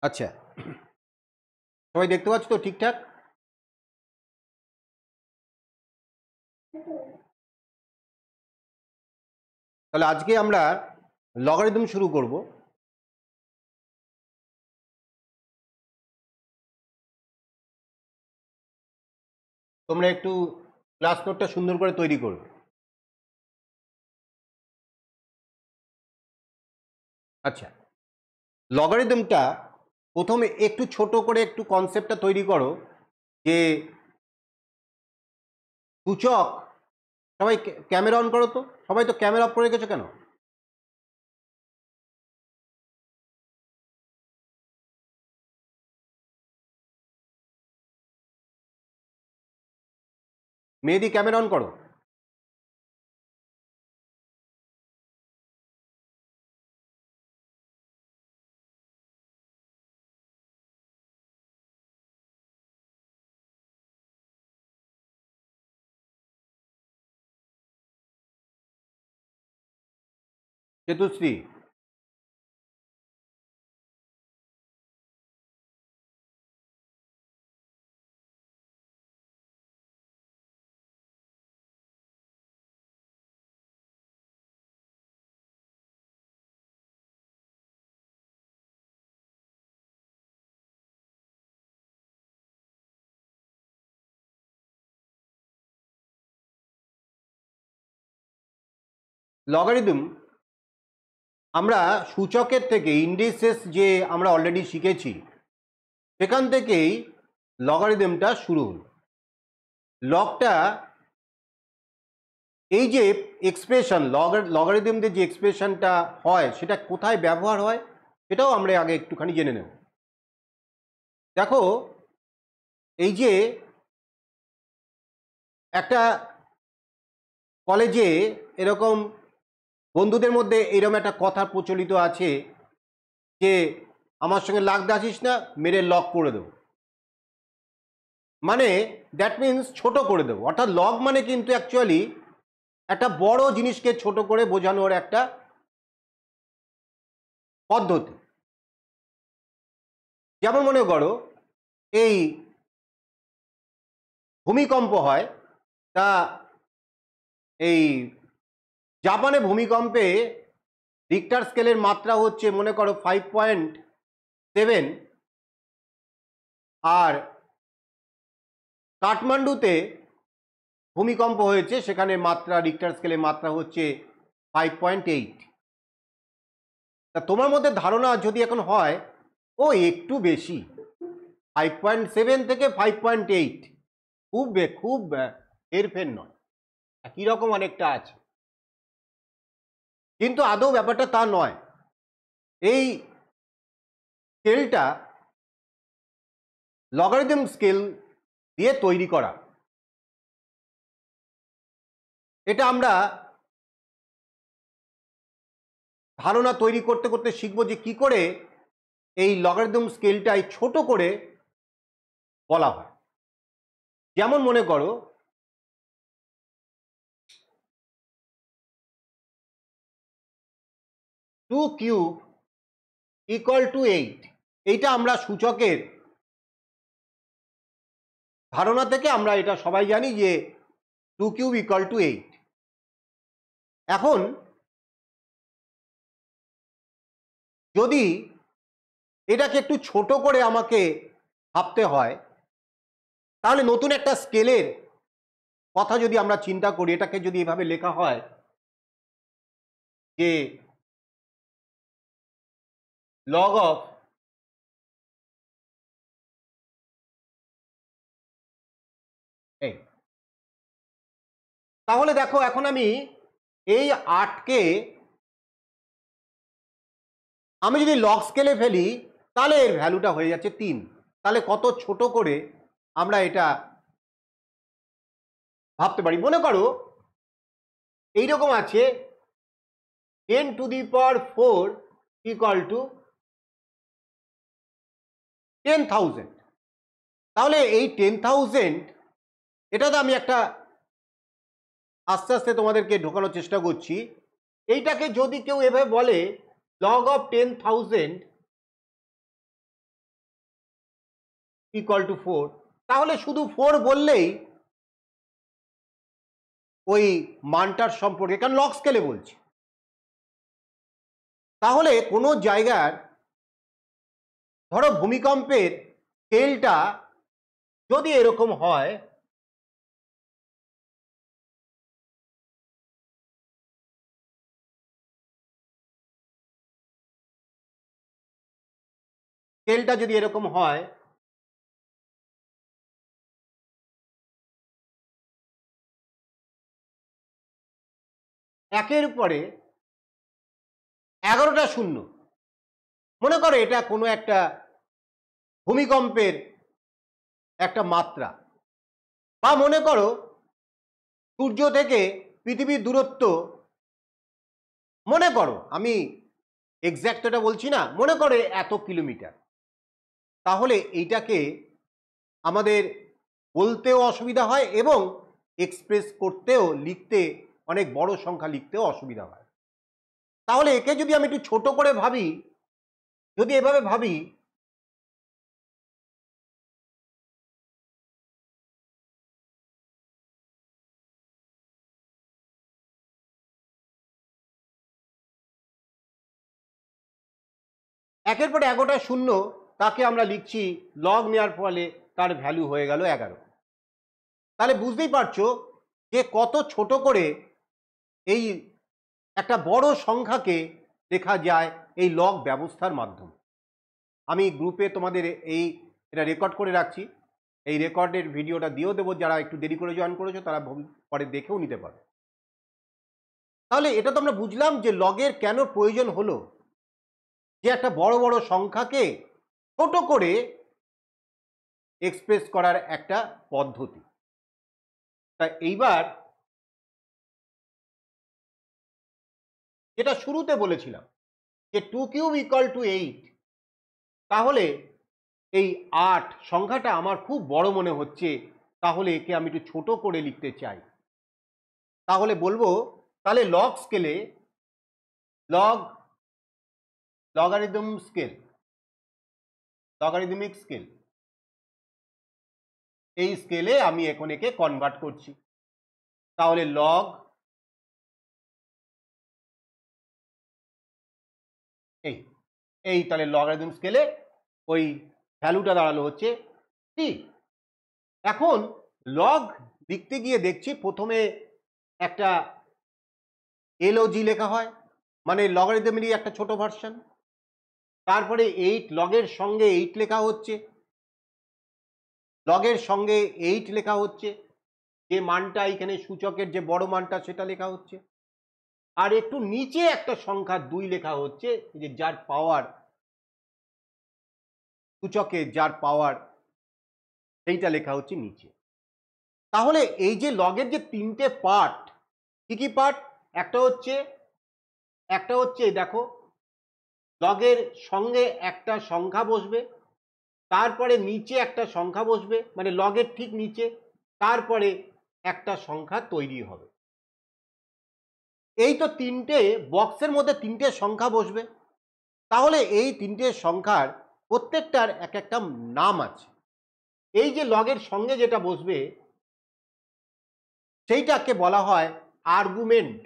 আচ্ছা, সবাই দেখতে পাচ্ছ তো ঠিকঠাক? তাহলে আজকে আমরা লগারিদম শুরু করব। তোমরা একটু ক্লাস নোটটা সুন্দর করে তৈরি করো। আচ্ছা, লগারিদমটা প্রথমে একটু ছোট করে একটু কনসেপ্টটা তৈরি করো যে সূচক। সবাই ক্যামেরা অন করো তো। সবাই তো ক্যামেরা অফ করে রেখেছো কেন? মেহেদি ক্যামেরা অন করো। চেতুশ্রী, লগারিদম আমরা সূচকের থেকে ইন্ডিসেস যে আমরা অলরেডি শিখেছি সেখান থেকেই লগারিদমটা শুরু হল। লগটা এই যে এক্সপ্রেশন লগারিদমদের যে এক্সপ্রেশনটা হয় সেটা কোথায় ব্যবহার হয় সেটাও আমরা আগে একটুখানি জেনে নেব। দেখো, এই যে একটা কলেজে এরকম বন্ধুদের মধ্যে এরকম একটা কথা প্রচলিত আছে যে আমার সঙ্গে লাগতে আসিস না, মেরে লক করে দেবো। মানে দ্যাট মিনস ছোট করে দেবো। অর্থাৎ লগ মানে কিন্তু অ্যাকচুয়ালি একটা বড় জিনিসকে ছোট করে বোঝানোর একটা পদ্ধতি। যেমন মনে করো এই ভূমিকম্প হয়, তা এই জাপানে ভূমিকম্পে রিক্টার স্কেলের মাত্রা হচ্ছে মনে করো 5.7, আর কাঠমান্ডুতে ভূমিকম্প হয়েছে, সেখানে মাত্রা রিক্টার স্কেলের মাত্রা হচ্ছে 5.8। তা তোমার মধ্যে ধারণা যদি এখন হয় ও একটু বেশি, 5.7 থেকে 5.8 খুব হেরফের নয়, একই রকম অনেকটা আছে। কিন্তু আদৌ ব্যাপারটা তা নয়। এই স্কেলটা লগারিদম স্কেল দিয়ে তৈরি করা। এটা আমরা ধারণা তৈরি করতে করতে শিখবো যে কি করে এই লগারিদম স্কেলটাই ছোট করে বলা হয়। যেমন মনে করো 2 কিউব ইকুয়াল টু 8। এইটা আমরা সূচকের ধারণা থেকে আমরা এটা সবাই জানি যে 2 কিউব ইকুয়াল টু 8। এখন যদি এটাকে একটু ছোট করে আমাকে ভাবতে হয়, তাহলে নতুন একটা স্কেলের কথা যদি আমরা চিন্তা করি, এটাকে যদি এভাবে লেখা হয় যে লগ অফ এই, তাহলে দেখো এখন আমি এই 8কে আমি যদি লগ স্কেলে ফেলি তাহলে এর ভ্যালুটা হয়ে যাচ্ছে 3। তাহলে কত ছোট করে আমরা এটা ভাবতে পারি। মনে করো এইরকম আছে 10⁴ ইকুয়াল টু 10,000। তাহলে এই 10,000 এটা তো আমি একটা আস্তে আস্তে তোমাদেরকে ঢোকানোর চেষ্টা করছি। এইটাকে যদি কেউ এভাবে বলে লগ অফ 10,000 ইকুয়াল টু 4, তাহলে শুধু 4 বললেই ওই মানটার সম্পর্কে, কারণ লগ স্কেলে বলছি, তাহলে কোনো জায়গার ধরো ভূমিকম্পের স্কেলটা যদি এরকম হয়, স্কেলটা যদি এরকম হয়, একের উপরে 11টা শূন্য, মনে করো এটা কোনো একটা ভূমিকম্পের একটা মাত্রা, বা মনে করো সূর্য থেকে পৃথিবীর দূরত্ব, মনে করো, আমি এক্স্যাক্ট এটা বলছি না, মনে করো এত কিলোমিটার, তাহলে এইটাকে আমাদের বলতেও অসুবিধা হয় এবং এক্সপ্রেস করতেও, লিখতে, অনেক বড় সংখ্যা লিখতেও অসুবিধা হয়। তাহলে একে যদি আমি একটু ছোট করে ভাবি, যদি এভাবে ভাবি, একের পর 11টা শূন্য, তাকে আমরা লিখছি লগ নেওয়ার ফলে তার ভ্যালু হয়ে গেল 11। তাহলে বুঝতেই পারছো যে কত ছোট করে এই একটা বড় সংখ্যাকে লেখা যায় এই লগ ব্যবস্থার মাধ্যমে। আমি গ্রুপে তোমাদের এটা রেকর্ড করে রাখছি, এই রেকর্ডের ভিডিওটা দিয়েও দেবো, যারা একটু দেরি করে জয়েন করেছো তারা পরে দেখেও নিতে পারো। তাহলে এটা তো আমরা বুঝলাম যে লগের কেন প্রয়োজন হলো, যে একটা বড় বড় সংখ্যাকে ছোট করে এক্সপ্রেস করার একটা পদ্ধতি। তা এইবার যেটা শুরুতে বলেছিলাম যে 2 কিউব ইকুয়াল টু 8, তাহলে এই 8 সংখ্যাটা আমার খুব বড় মনে হচ্ছে, তাহলে একে আমি একটু ছোট করে লিখতে চাই। তাহলে বলবো, তাহলে লগ স্কেলে লগারিদমিক স্কেল, এই স্কেলে আমি এখন একে কনভার্ট করছি। তাহলে লগ এই তাহলে লগারিদম স্কেলে ওই ভ্যালুটা দাঁড়ালো হচ্ছে 3। এখন লগ লিখতে গিয়ে দেখছি প্রথমে একটা এলওজি লেখা হয়, মানে লগারিদমেরই একটা ছোট ভার্সন। তারপরে 8, লগের সঙ্গে 8 লেখা হচ্ছে, লগের সঙ্গে 8 লেখা হচ্ছে, যে মানটা এখানে সূচকের যে বড় মানটা সেটা লেখা হচ্ছে, আর একটু নিচে একটা সংখ্যা 2 লেখা হচ্ছে, যে যার পাওয়ার, সূচকে যার পাওয়ার সেইটা লেখা হচ্ছে নিচে। তাহলে এই যে লগের যে 3টে পার্ট, কি কি পার্ট, একটা হচ্ছে দেখো, লগের সঙ্গে একটা সংখ্যা বসবে, তারপরে নিচে একটা সংখ্যা বসবে, মানে লগের ঠিক নিচে, তারপরে একটা সংখ্যা তৈরি হবে। এই তো 3টে বক্সের মধ্যে 3টে সংখ্যা বসবে। তাহলে এই 3টে সংখ্যার প্রত্যেকটার এক একটা নাম আছে। এই যে লগের সঙ্গে যেটা বসবে সেইটাকে বলা হয় আর্গুমেন্ট।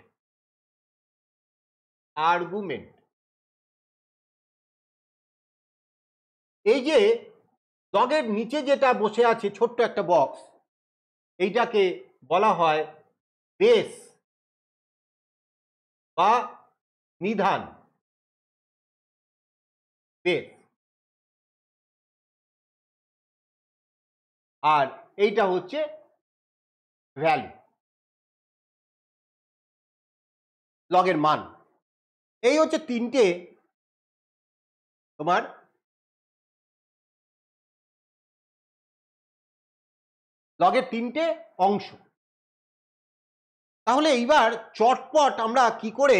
এই যে লগের নিচে যেটা বসে আছে ছোট্ট একটা বক্স, এইটাকে বলা হয় বেস বা নিধান, বেস। আর এইটা হচ্ছে ভ্যালু, লগের মান। এই হচ্ছে 3টে তোমার লগের 3টে অংশ। তাহলে এইবার চটপট আমরা কি করে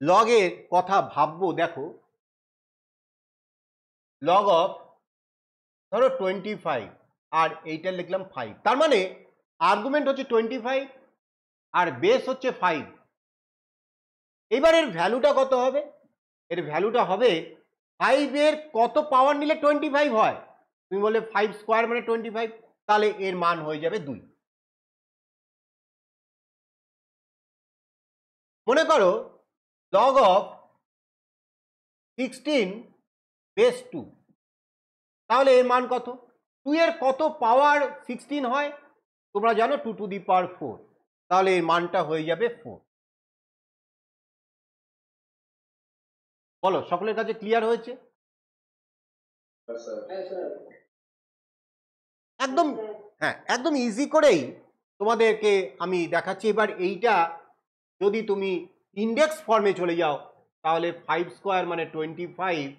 লগের কথা ভাববো, দেখো, লগ অফ ধরো 25, আর এইটা লিখলাম 5, তার মানে আর্গুমেন্ট হচ্ছে 25 আর বেস হচ্ছে 5। এবার এর ভ্যালুটা কত হবে? এর ভ্যালুটা হবে 5 এর কত পাওয়ার নিলে 25 হয়? তুমি বললে 5 স্কোয়ার মানে 25, তাহলে এর মান হয়ে যাবে 2। মনে করো লগ অফ 16 বেস 2, তাহলে এর মান কত? 2 এর কত পাওয়ার 16 হয়? তোমরা জানো 2 টু দি পাওয়ার 4, তাহলে এর মানটা হয়ে যাবে 4। বলো সকলের কাছে ক্লিয়ার হয়েছে? একদম, হ্যাঁ, একদম ইজি করেই তোমাদেরকে আমি দেখাচ্ছি। এবার এইটা যদি তুমি ইন্ডেক্স ফর্মে চলে যাও তাহলে 5 স্কোয়ার মানে 25,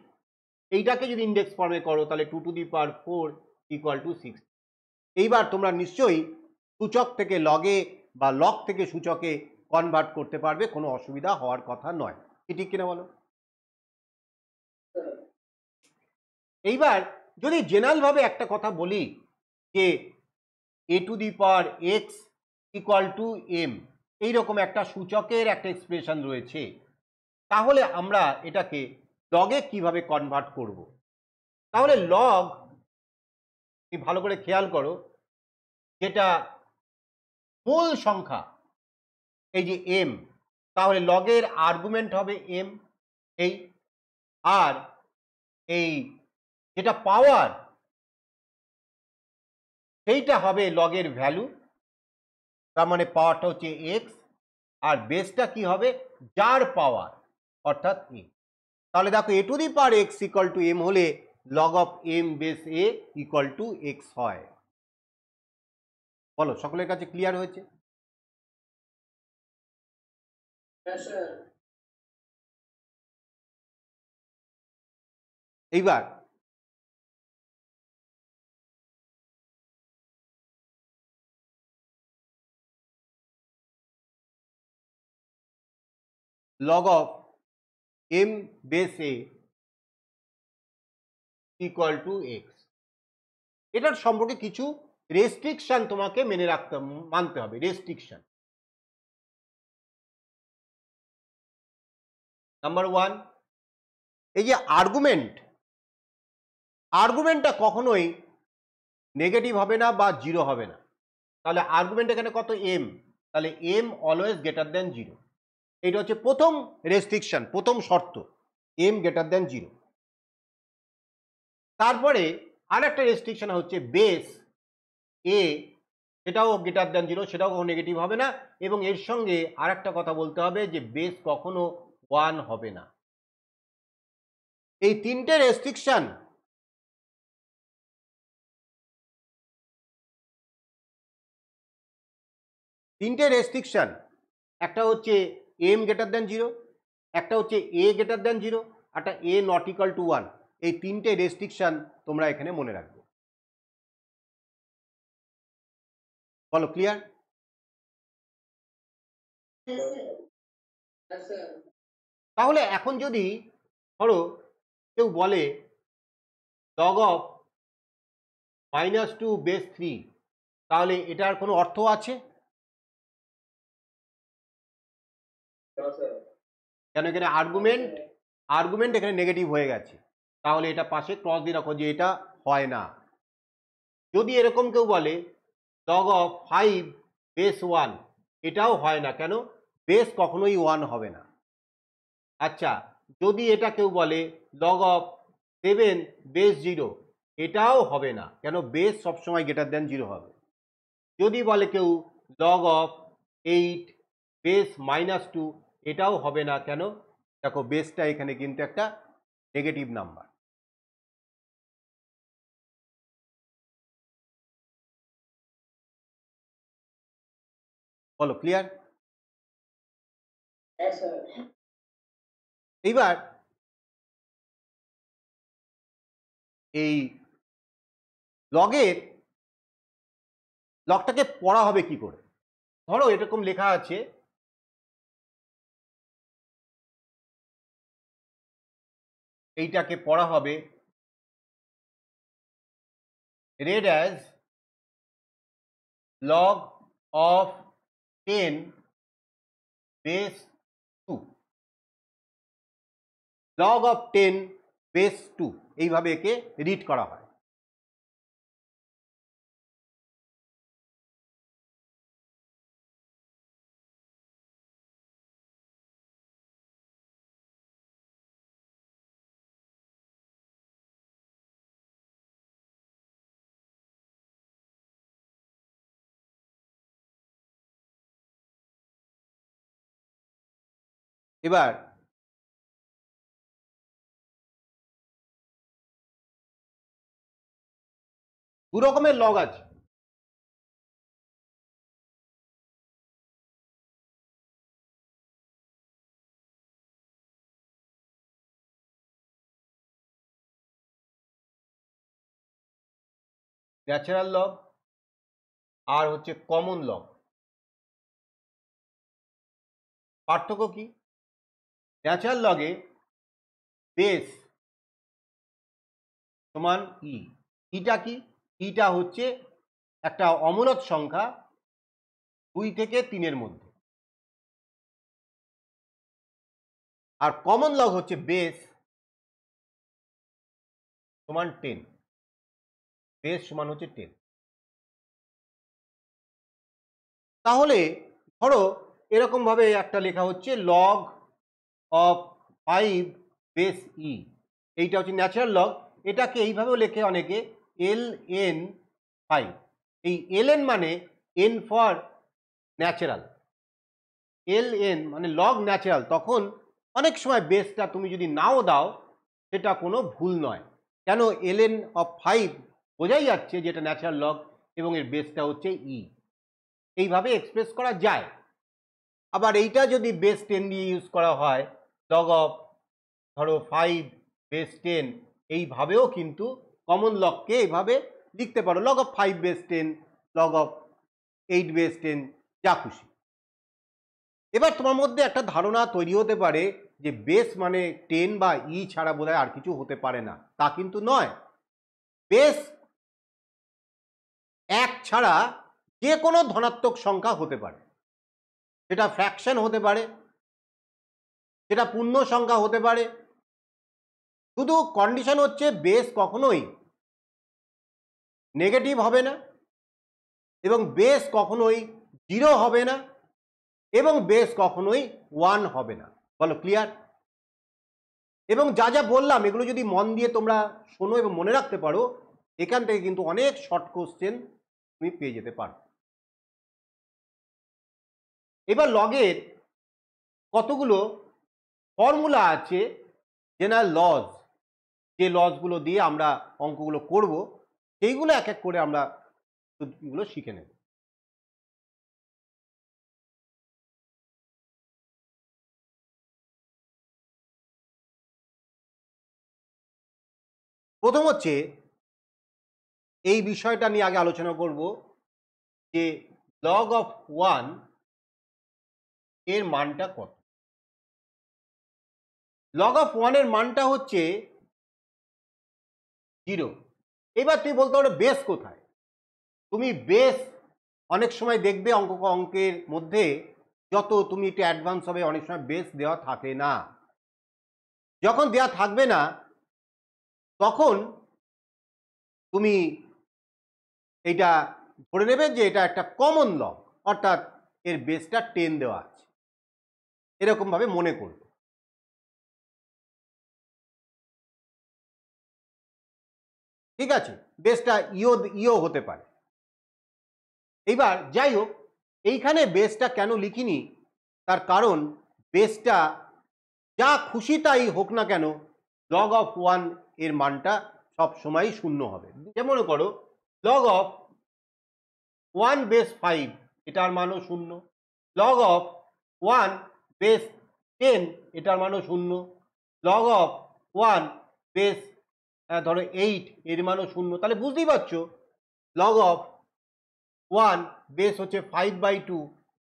এইটাকে যদি ইন্ডেক্স ফর্মে করো তাহলে 2 two the power 4 equal to 6। এইবার তোমরা নিশ্চয়ই সূচক থেকে লগে বা লগ থেকে সূচকে কনভার্ট করতে পারবে, কোনো অসুবিধা হওয়ার কথা নয়। কি ঠিক কিনা বলো? এইবার যদি জেনারেল ভাবে একটা কথা বলি যে a to the power x equal to m, এইরকম একটা সূচকের একটা এক্সপ্রেশন রয়েছে, তাহলে আমরা এটাকে লগে কিভাবে কনভার্ট করব? তাহলে লগ, তুমি ভালো করে খেয়াল করো, যেটা মূল সংখ্যা এই যে এম, তাহলে লগের আর্গুমেন্ট হবে এম, এই আর এই যেটা পাওয়ার সেইটা হবে লগের ভ্যালু, তার মানে পাওয়ারটা হচ্ছে এক্স, আর বেসটা কি হবে? যার পাওয়ার, অর্থাৎ এ। তাহলে দেখো a to the power x equal to m হলে log of M base A equal to x হয়। বলো সকলের কাছে ক্লিয়ার হয়েছে? এইবার log of M base A equal to x, এটার সম্পর্কে কিছু রেস্ট্রিকশন তোমাকে মানতে হবে। রেস্ট্রিকশন নাম্বার 1, এই যে আর্গুমেন্টটা কখনোই নেগেটিভ হবে না বা জিরো হবে না। তাহলে আর্গুমেন্ট এখানে কত? এম, তাহলে am always greater than zero. এটা হচ্ছে প্রথম রেস্ট্রিকশন, প্রথম শর্ত, এম গ্রেটার দেন জিরো। তারপরে আর একটা রেস্ট্রিকশন হচ্ছে বেস এ, সেটাও গ্রেটার দেন জিরো, সেটাও কখনো নেগেটিভ হবে না। এবং এর সঙ্গে আর একটা কথা বলতে হবে যে বেস কখনো 1 হবে না। এই তিনটে রেস্ট্রিকশন একটা হচ্ছে এম গ্রেটার দেন জিরো, একটা হচ্ছে এ গ্রেটার দেন জিরো, একটা এ নট ইকাল টু 1। এই তিনটে রেস্ট্রিকশন তোমরা এখানে মনে রাখবে। বলো ক্লিয়ার? তাহলে এখন যদি ধরো কেউ বলে লগ অফ -2 বেস 3, তাহলে এটার কোনো অর্থ আছে? কেন? এখানে আর্গুমেন্ট এখানে নেগেটিভ হয়ে গেছে, তাহলে এটা পাশে ক্রস দিয়ে রাখো যে এটা হয় না। যদি এরকম কেউ বলে লগ অফ 5 বেস 1, এটাও হয় না। কেন? বেস কখনোই 1 হবে না। আচ্ছা, যদি এটা কেউ বলে লগ অফ 7 বেস 0, এটাও হবে না। কেন? বেস সবসময় গ্রেটার দেন 0 হবে। যদি বলে কেউ লগ অফ 8 বেস -2, এটাও হবে না। কেন? দেখো বেসটা এখানে কিন্তু একটা নেগেটিভ নাম্বার। বলো ক্লিয়ার? এইবার এই লগটাকে পড়া হবে কি করে? ধরো এরকম লেখা আছে এইটাকে পড়া হবে read as log of 10 base 2, log of 10 base 2, এইভাবে একে রিড করা হয়। এবার দু রকমের লগ আছে। ন্যাচারাল লগ আর হচ্ছে কমন লগ। পার্থক্য কি? ন্যাচারাল লগে বেস সমান ই। ইটা কি? ইটা হচ্ছে একটা অমূলদ সংখ্যা 2 থেকে 3-এর মধ্যে। আর কমন লগ হচ্ছে বেস সমান 10। বেস সমান হচ্ছে 10। তাহলে ধরো এরকম ভাবে একটা লেখা হচ্ছে লগ অফ 5 বেস ই, এইটা হচ্ছে ন্যাচারাল লগ। এটাকে এইভাবেও লেখে অনেকে ln 5। এই ln মানে n ফর ন্যাচারাল, ln মানে লগ ন্যাচারাল। তখন অনেক সময় বেসটা তুমি যদি নাও দাও সেটা কোনো ভুল নয়। কেন? ln অফ 5 বোঝাই যাচ্ছে যে এটা ন্যাচারাল লগ এবং এর বেসটা হচ্ছে ই। এইভাবে এক্সপ্রেস করা যায়। আবার এইটা যদি বেস 10 দিয়ে ইউজ করা হয়, লগ অফ ধরো 5 বেস 10, এইভাবেও কিন্তু কমন লগকে এইভাবে লিখতে পারো, log of 5 base 10, log of 8 base 10, যা খুশি। এবার তোমার মধ্যে একটা ধারণা তৈরি হতে পারে যে বেস মানে 10 বা ই ছাড়া বোধহয় আর কিছু হতে পারে না। তা কিন্তু নয়। বেস 1 ছাড়া যে কোনো ধনাত্মক সংখ্যা হতে পারে। সেটা ফ্র্যাকশন হতে পারে, সেটা পূর্ণ সংখ্যা হতে পারে। শুধু কন্ডিশন হচ্ছে বেস কখনোই নেগেটিভ হবে না, এবং বেস কখনোই 0 হবে না, এবং বেস কখনোই 1 হবে না। বলো ক্লিয়ার? এবং যা যা বললাম এগুলো যদি মন দিয়ে তোমরা শোনো এবং মনে রাখতে পারো, এখান থেকে কিন্তু অনেক শর্ট কোশ্চেন তুমি পেয়ে যেতে পারো। এবার লগের কতগুলো ফর্মুলা আছে, জেনারেল লজ, যে লজগুলো দিয়ে আমরা অঙ্কগুলো করব সেইগুলো এক এক করে আমরা এগুলো শিখে নেব। প্রথম হচ্ছে এই বিষয়টা নিয়ে আগে আলোচনা করব যে লগ অফ 1 এর মানটা কত। লগ অফ 1 এর মানটা হচ্ছে 0। এবার তুমি বলতে পারো বেস কোথায়? তুমি বেস অনেক সময় দেখবে অঙ্কের মধ্যে যত তুমি একটু অ্যাডভান্স হবে অনেক সময় বেস দেওয়া থাকে না। যখন দেওয়া থাকবে না তখন তুমি এইটা ধরে নেবে যে এটা একটা কমন লগ, অর্থাৎ এর বেসটা 10 দেওয়া আছে, এরকম ভাবে মনে করবে। ঠিক আছে? বেসটা ইও হতে পারে। এইবার যাই হোক, এইখানে বেসটা কেন লিখিনি তার কারণ বেসটা যা খুশি তাই হোক না কেন লগ অফ 1 এর মানটা সব সময় শূন্য হবে। যেমন করো লগ অফ 1 বেস 5, এটার মানও শূন্য। লগ অফ 1 বেস 10, এটার মানও শূন্য। লগ অফ 1 বেস ধরো 8, এর মানও শূন্য। তাহলে বুঝতেই পারছো লগ অফ 1 বেস হচ্ছে 5/2,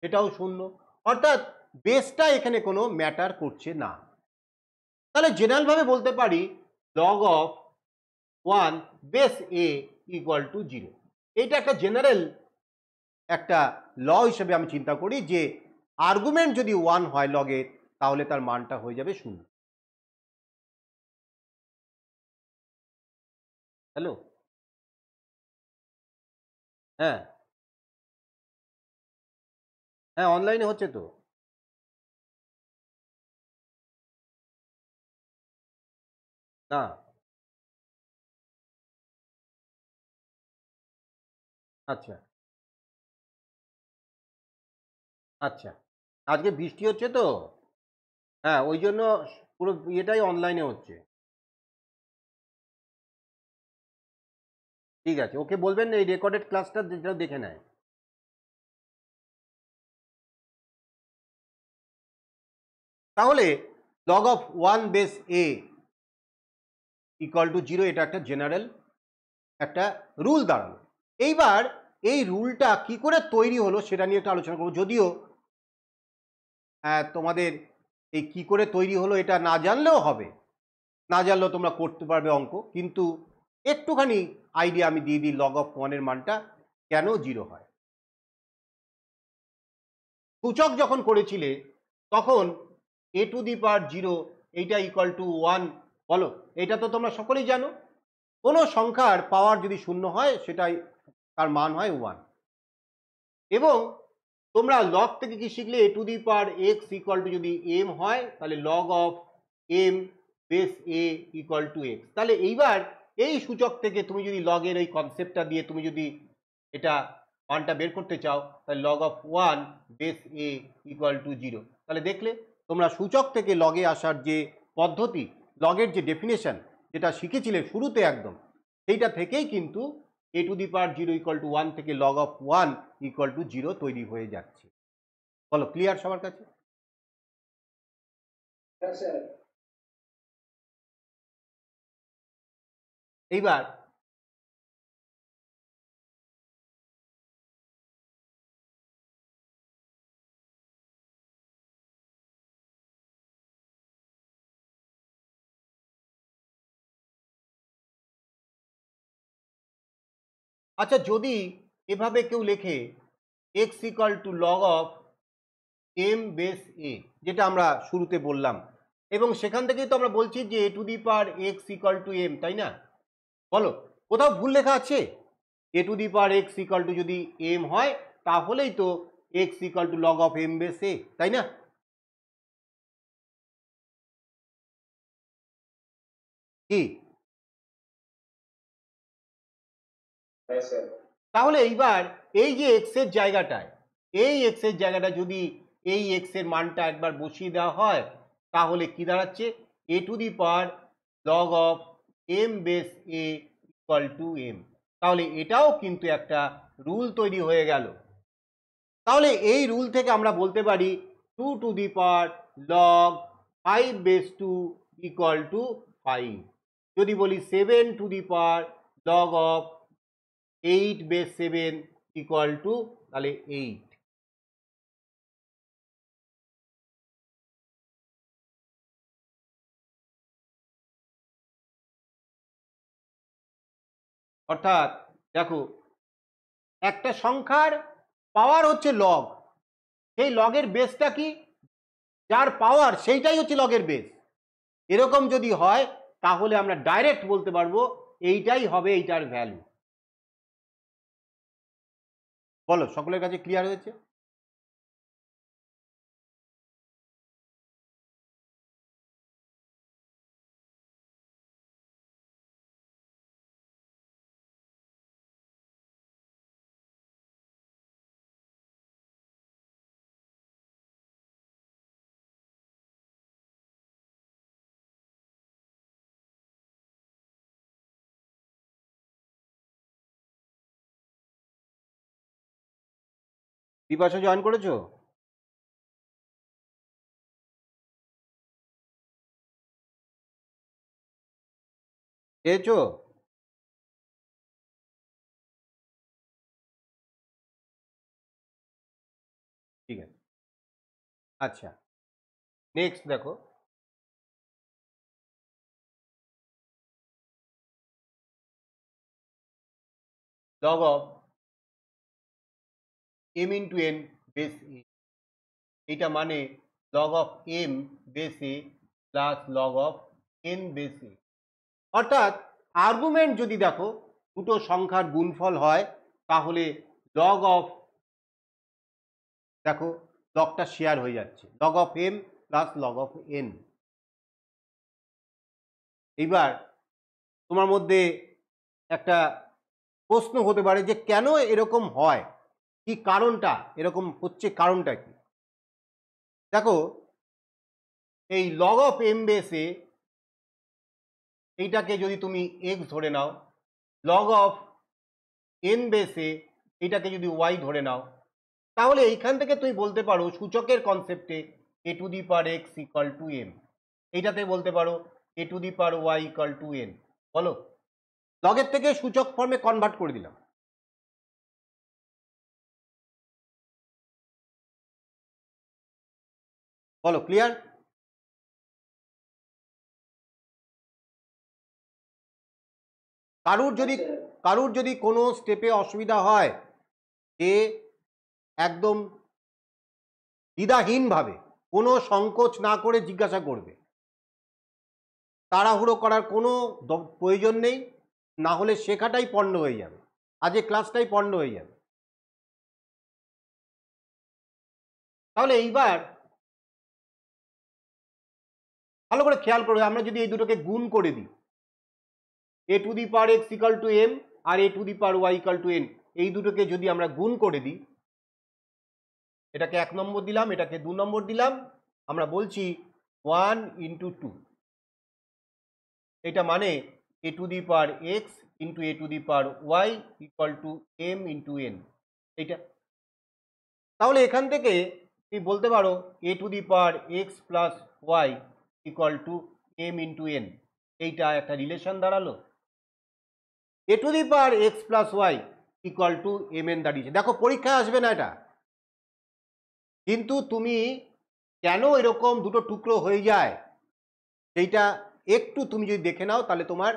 এটাও শূন্য। অর্থাৎ বেসটা এখানে কোনো ম্যাটার করছে না। তাহলে জেনারেল ভাবে বলতে পারি log of 1 base a equal two 0। এটা একটা জেনারেল একটা ল হিসেবে আমি চিন্তা করি যে আর্গুমেন্ট যদি 1 হয় লগের, তাহলে তার মানটা হয়ে যাবে 0। হ্যালো? হ্যাঁ, হ্যাঁ, অনলাইনে হচ্ছে তো। না, আচ্ছা, আচ্ছা। আজকে বৃষ্টি হচ্ছে তো। হ্যাঁ, ওই জন্য পুরো ইয়েটাই অনলাইনে হচ্ছে। ঠিক আছে, ওকে বলবেন এই রেকর্ডেড ক্লাসটা যেটা দেখে নেয়। তাহলে log of 1 base A equal two 0, এটা একটা জেনারেল একটা রুল দাঁড়ালো। এইবার এই রুলটা কি করে তৈরি হলো সেটা নিয়ে একটু আলোচনা করবো। যদিও তোমাদের এই কি করে তৈরি হলো এটা না জানলেও হবে, না জানলেও তোমরা করতে পারবে অঙ্ক, কিন্তু একটুখানি আইডিয়া আমি দিয়ে দিই লগ অফ 1 এর মানটা কেন 0 হয়। সূচক যখন করেছিলে তখন a টু দি পাওয়ার 0 এইটা ইকুয়াল টু 1, বলো এটা তো তোমরা সকলেই জানো। কোনো সংখ্যার পাওয়ার যদি শূন্য হয় সেটাই তার মান হয় 1। এবং তোমরা লগ থেকে কি শিখলে a two the power x equal to যদি m হয় তাহলে log of m base a equal two x। তাহলে এইবার এই সূচক থেকে তুমি যদি লগের এই কনসেপ্টটা দিয়ে তুমি যদি এটা মানটা বের করতে চাও তাহলে log of 1 base a equal two 0। তাহলে দেখলে তোমরা সূচক থেকে লগে আসার যে পদ্ধতি, লগের যে ডেফিনেশন যেটা শিখেছিলে শুরুতে একদম, সেইটা থেকেই কিন্তু a two the power 0 equal to 1 থেকে লগ অফ 1 ইকুয়াল টু 0 তৈরি হয়ে যাচ্ছে। বলো ক্লিয়ার সবার কাছে? এইবার আচ্ছা, যদি এভাবে কেউ লেখে x equal to log of m base a, যেটা আমরা শুরুতে বললাম, এবং সেখান থেকেই তো আমরা বলছি যে a two the power x equal to m, তাই না? বলো কোথাও ভুল লেখা আছে? a two the power x equal to যদি m হয় তাহলেই তো x equal to log of m base a, তাই না? কি তাহলে এইবার এই যে x এর জায়গাটায়, এই x এর জায়গাটা যদি এই x এর মানটা একবার বসিয়ে দেওয়া হয় তাহলে কি দাঁড়াচ্ছে? a two the power log of m base a equal two m। তাহলে এটাও কিন্তু একটা রুল তৈরি হয়ে গেল। তাহলে এই রুল থেকে আমরা বলতে পারি 2 two the power log 5 base 2 equal to 5। যদি বলি 7 two the power log of 8 base 7 equal to তাহলে 8। অর্থাৎ দেখো একটা সংখ্যার পাওয়ার হচ্ছে লগ, সেই লগের বেসটা কি? যার পাওয়ার সেইটাই হচ্ছে লগের বেস। এরকম যদি হয় তাহলে আমরা ডাইরেক্ট বলতে পারবো এইটাই হবে এইটার ভ্যালু। বলো সকলের কাছে ক্লিয়ার হয়েছে? বিপাশা জয়েন করেছো? পেয়েছো? ঠিক আছে, আচ্ছা নেক্সট দেখো log of m into n base a, এইটা মানে log of m base a plus log of n base a। অর্থাৎ আর্গুমেন্ট যদি দেখো দুটো সংখ্যার গুণফল হয় তাহলে লগ অফ, দেখো লগটা শেয়ার হয়ে যাচ্ছে, log of m plus log of n। এইবার তোমার মধ্যে একটা প্রশ্ন হতে পারে যে কেন এরকম হয়, কি কারণটা এরকম হচ্ছে, কারণটা কি? দেখো এই লগ অফ এম বেসে এইটাকে যদি তুমি এক্স ধরে নাও, লগ অফ এন বেসে এইটাকে যদি ওয়াই ধরে নাও, তাহলে এইখান থেকে তুমি বলতে পারো সূচকের কনসেপ্টে a to the power x equal to m, এইটাতে বলতে পারো a to the power y equal to n. বলো, লগের থেকে সূচক ফর্মে কনভার্ট করে দিলাম। বলো, ক্লিয়ার? কারুর যদি কোনো স্টেপে অসুবিধা হয়, যে একদম দ্বিধাহীনভাবে কোনো সংকোচ না করে জিজ্ঞাসা করবে, তাড়াহুড়ো করার কোনো প্রয়োজন নেই, না হলে শেখাটাই পণ্ড হয়ে যাবে, আজকে ক্লাসটাই পণ্ড হয়ে যাবে। তাহলে এইবার ভালো করে খেয়াল করবে, আমরা যদি এই দুটোকে গুণ করে দিই, a to the power x equal to m আর a to the power y equal to n, এই দুটোকে যদি আমরা গুণ করে দিই, এটাকে 1 নম্বর দিলাম, এটাকে 2 নম্বর দিলাম, আমরা বলছি 1 ইন্টু 2, এটা মানে a to the power x into a to the power y equal to m into N, এইটা। তাহলে এখান থেকে তুমি বলতে পারো a to the power x plus y equal to m into N, এইটা একটা রিলেশন দাঁড়ালো। A to the power x plus y equal to m n দাঁড়িয়েছে। দেখো, পরীক্ষায় আসবে না এটা, কিন্তু তুমি কেন এরকম দুটো টুকরো হয়ে যায় সেইটা একটু তুমি যদি দেখে নাও, তাহলে তোমার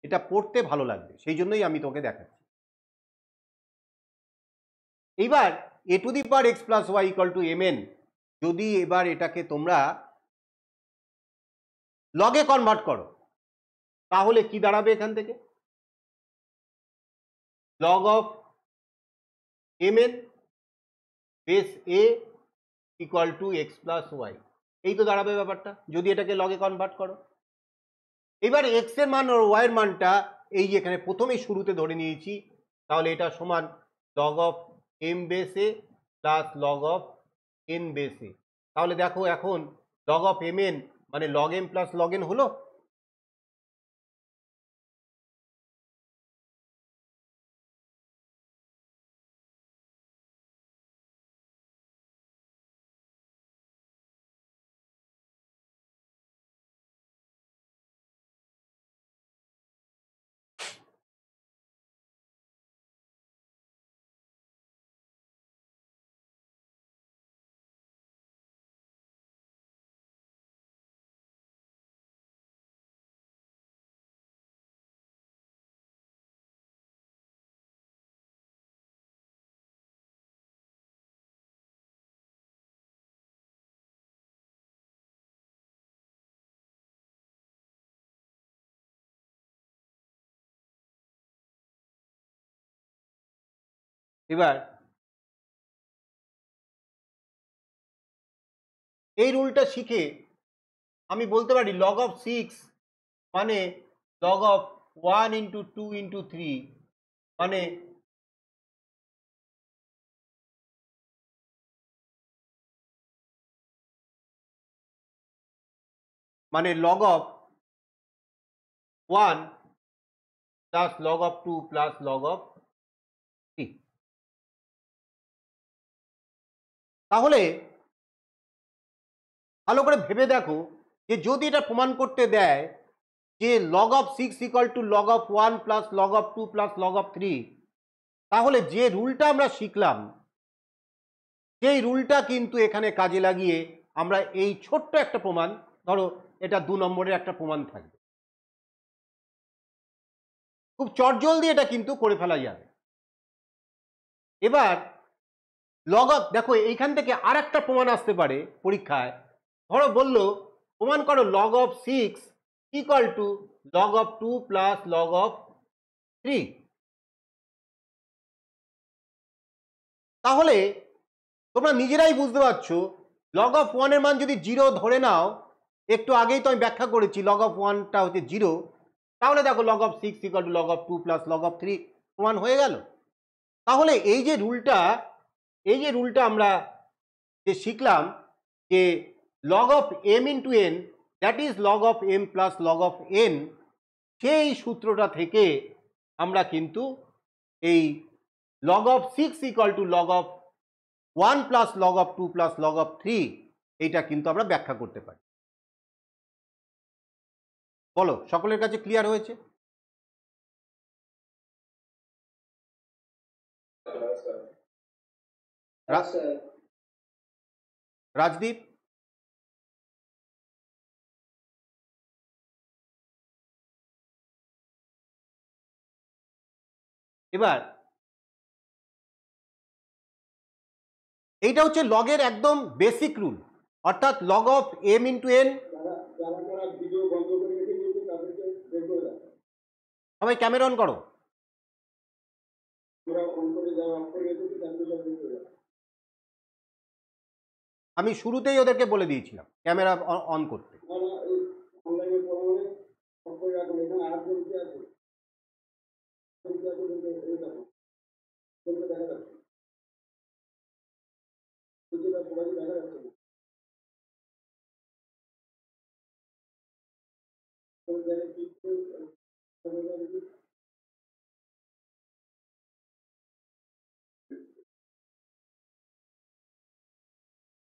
এটা পড়তে ভালো লাগবে, সেই জন্যই আমি তোকে দেখাচ্ছি। এইবার a to the power x plus y equal to m n, যদি এবার এটাকে তোমরা লগে কনভার্ট করো, তাহলে কি দাঁড়াবে এখান থেকে? Log of M N base A equal to X plus Y, এই তো দাঁড়াবে ব্যাপারটা, যদি এটাকে লগে কনভার্ট করো। এবার এক্স এর মান আর ওয়াই এর মানটা এই যে এখানে প্রথমেই শুরুতে ধরে নিয়েছি, তাহলে এটা সমান log of M base a plus log of N base এ। তাহলে দেখো, এখন লগ অফ এম এন মানে log M plus log n হলো। এবার এই রুলটা শিখে আমি বলতে পারি লগ অফ 6 মানে লগ অফ 1 ইন্টু 2 ইন্টু 3 মানে log of 1 plus log of 2 plus log of 3। তাহলে ভালো করে ভেবে দেখো, যে যদি এটা প্রমাণ করতে দেয় যে log of 6 equal to log of 1 plus log of 2 plus log of 3, তাহলে যে রুলটা আমরা শিখলাম সেই রুলটা কিন্তু এখানে কাজে লাগিয়ে আমরা এই ছোট্ট একটা প্রমাণ, ধরো এটা 2 নম্বরের একটা প্রমাণ থাকবে, খুব চটজলদি এটা কিন্তু করে ফেলা যাবে। এবার লগ অফ, দেখো এইখান থেকে আর একটা প্রমাণ আসতে পারে পরীক্ষায়, ধরো বললো প্রমাণ করো log of 6 equal to log of 2 plus log of 3। তাহলে তোমরা নিজেরাই বুঝতে পারছো, লগ অফ 1 এর মান যদি 0 ধরে নাও, একটু আগেই তো আমি ব্যাখ্যা করেছি লগ অফ 1টা হচ্ছে 0, তাহলে দেখো log of 6 equal to log of 2 plus log of 3 প্রমাণ হয়ে গেল। তাহলে এই যে রুলটা আমরা যে শিখলাম, যে log of M into N, that is log of M plus log of N, সেই সূত্রটা থেকে আমরা কিন্তু এই log of 6 equal to log of 1 plus log of 2 plus log of 3 এইটা কিন্তু আমরা ব্যাখ্যা করতে পারি। বলো, সকলের কাছে ক্লিয়ার হয়েছে? রাজদীপ? এবার এইটা হচ্ছে লগের একদম বেসিক রুল, অর্থাৎ log of M into N. সবাই ক্যামেরা অন করো। আমি শুরুতেই ওদেরকে বলে দিয়েছিলাম ক্যামেরা অন করতে।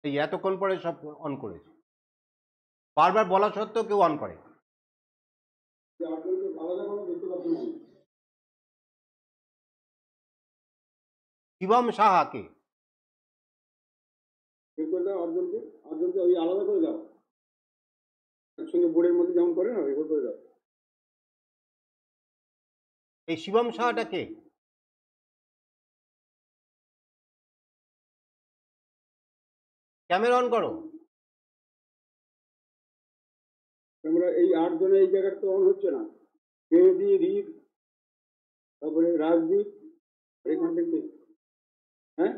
এই এতক্ষণ পরে সব অন করেছে, বারবার বলা সত্ত্বেও কেউ অন করে। শিবম সাহাকে ওই আলাদা করে দাও, একসঙ্গে বোর্ডের মধ্যে যেমন করে না রেকর্ড করে দাও। এই শিবম সাহাটাকে ক্যামেরা অন করো। আমরা এই 8 জনে এই জায়গাটা তো অন হচ্ছে না। মেহেদি, রিদ, তারপরে রাজদীপ, এখান থেকে হ্যাঁ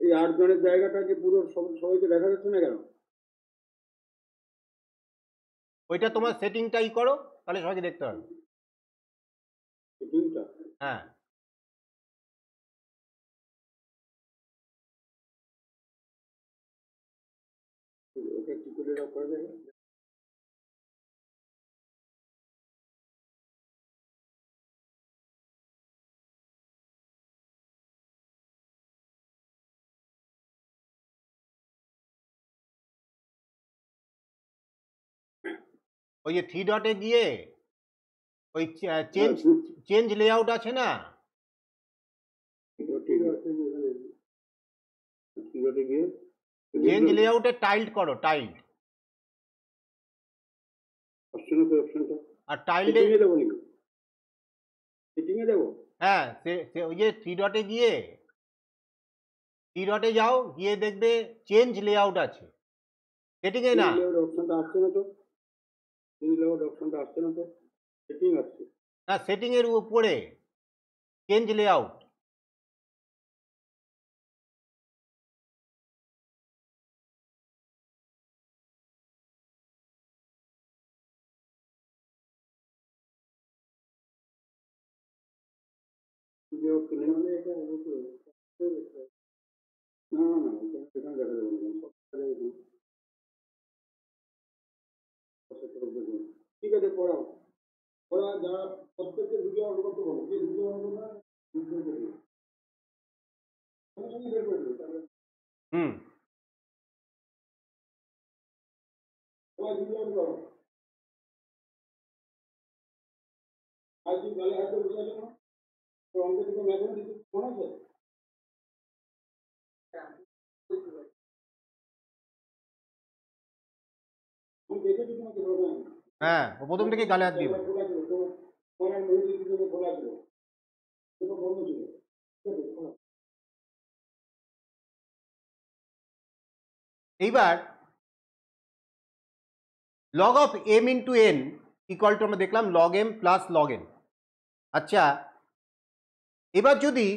এই 8 জনের জায়গাটাকে পুরো সবাইকে দেখা যাচ্ছে না কেন? ওইটা তোমার সেটিংটাই করো, তাহলে সবাইকে দেখতে হবে। সেটিংটা হ্যাঁ, ওটা কি করে করা যাবে? ওই যে 3 ডটে গিয়ে ওই চেঞ্জ লেআউট আছে না, চেঞ্জ লেআউটে টাইল্ড করো, টাইল্ড। আর টাইল্ডে দেবো নাকি? সেটিংয়ে দেবো? হ্যাঁ, ওই যে 3 ডটে গিয়ে 3 ডটে যাও, গিয়ে দেখবে চেঞ্জ লেআউট আছে, সেটিংয়ে না। অপশনটা আসছে না তো, অপশনটা আসছে না তো, সেটিং আসছে না, সেটিং এর উপরে চেঞ্জ লেআউট। না না না, এখানে দেখা যাবে না, ঠিক আছে পড়াও, ওরা যারা প্রত্যেকের ভিডিও অন করতে বলো, যে ভিডিও অন করবে না বের করে দেবে। সবাই ভিডিও অন করো। আজ গালে হাতে বসে আছে না, তো অঙ্ক থেকে ম্যাথমেটিক্স মনে আছে? আমি দেখেছি তোমাকে প্রথমে। হ্যাঁ, ও প্রথম থেকে গালে হাত দিয়ে খোলা ছিল তো, তোমার মেহেদি দিতে খোলা ছিল, তো বন্ধ ছিল। এইবার log of M into N equal to আমরা দেখলাম log M plus log N. আচ্ছা, এবার যদি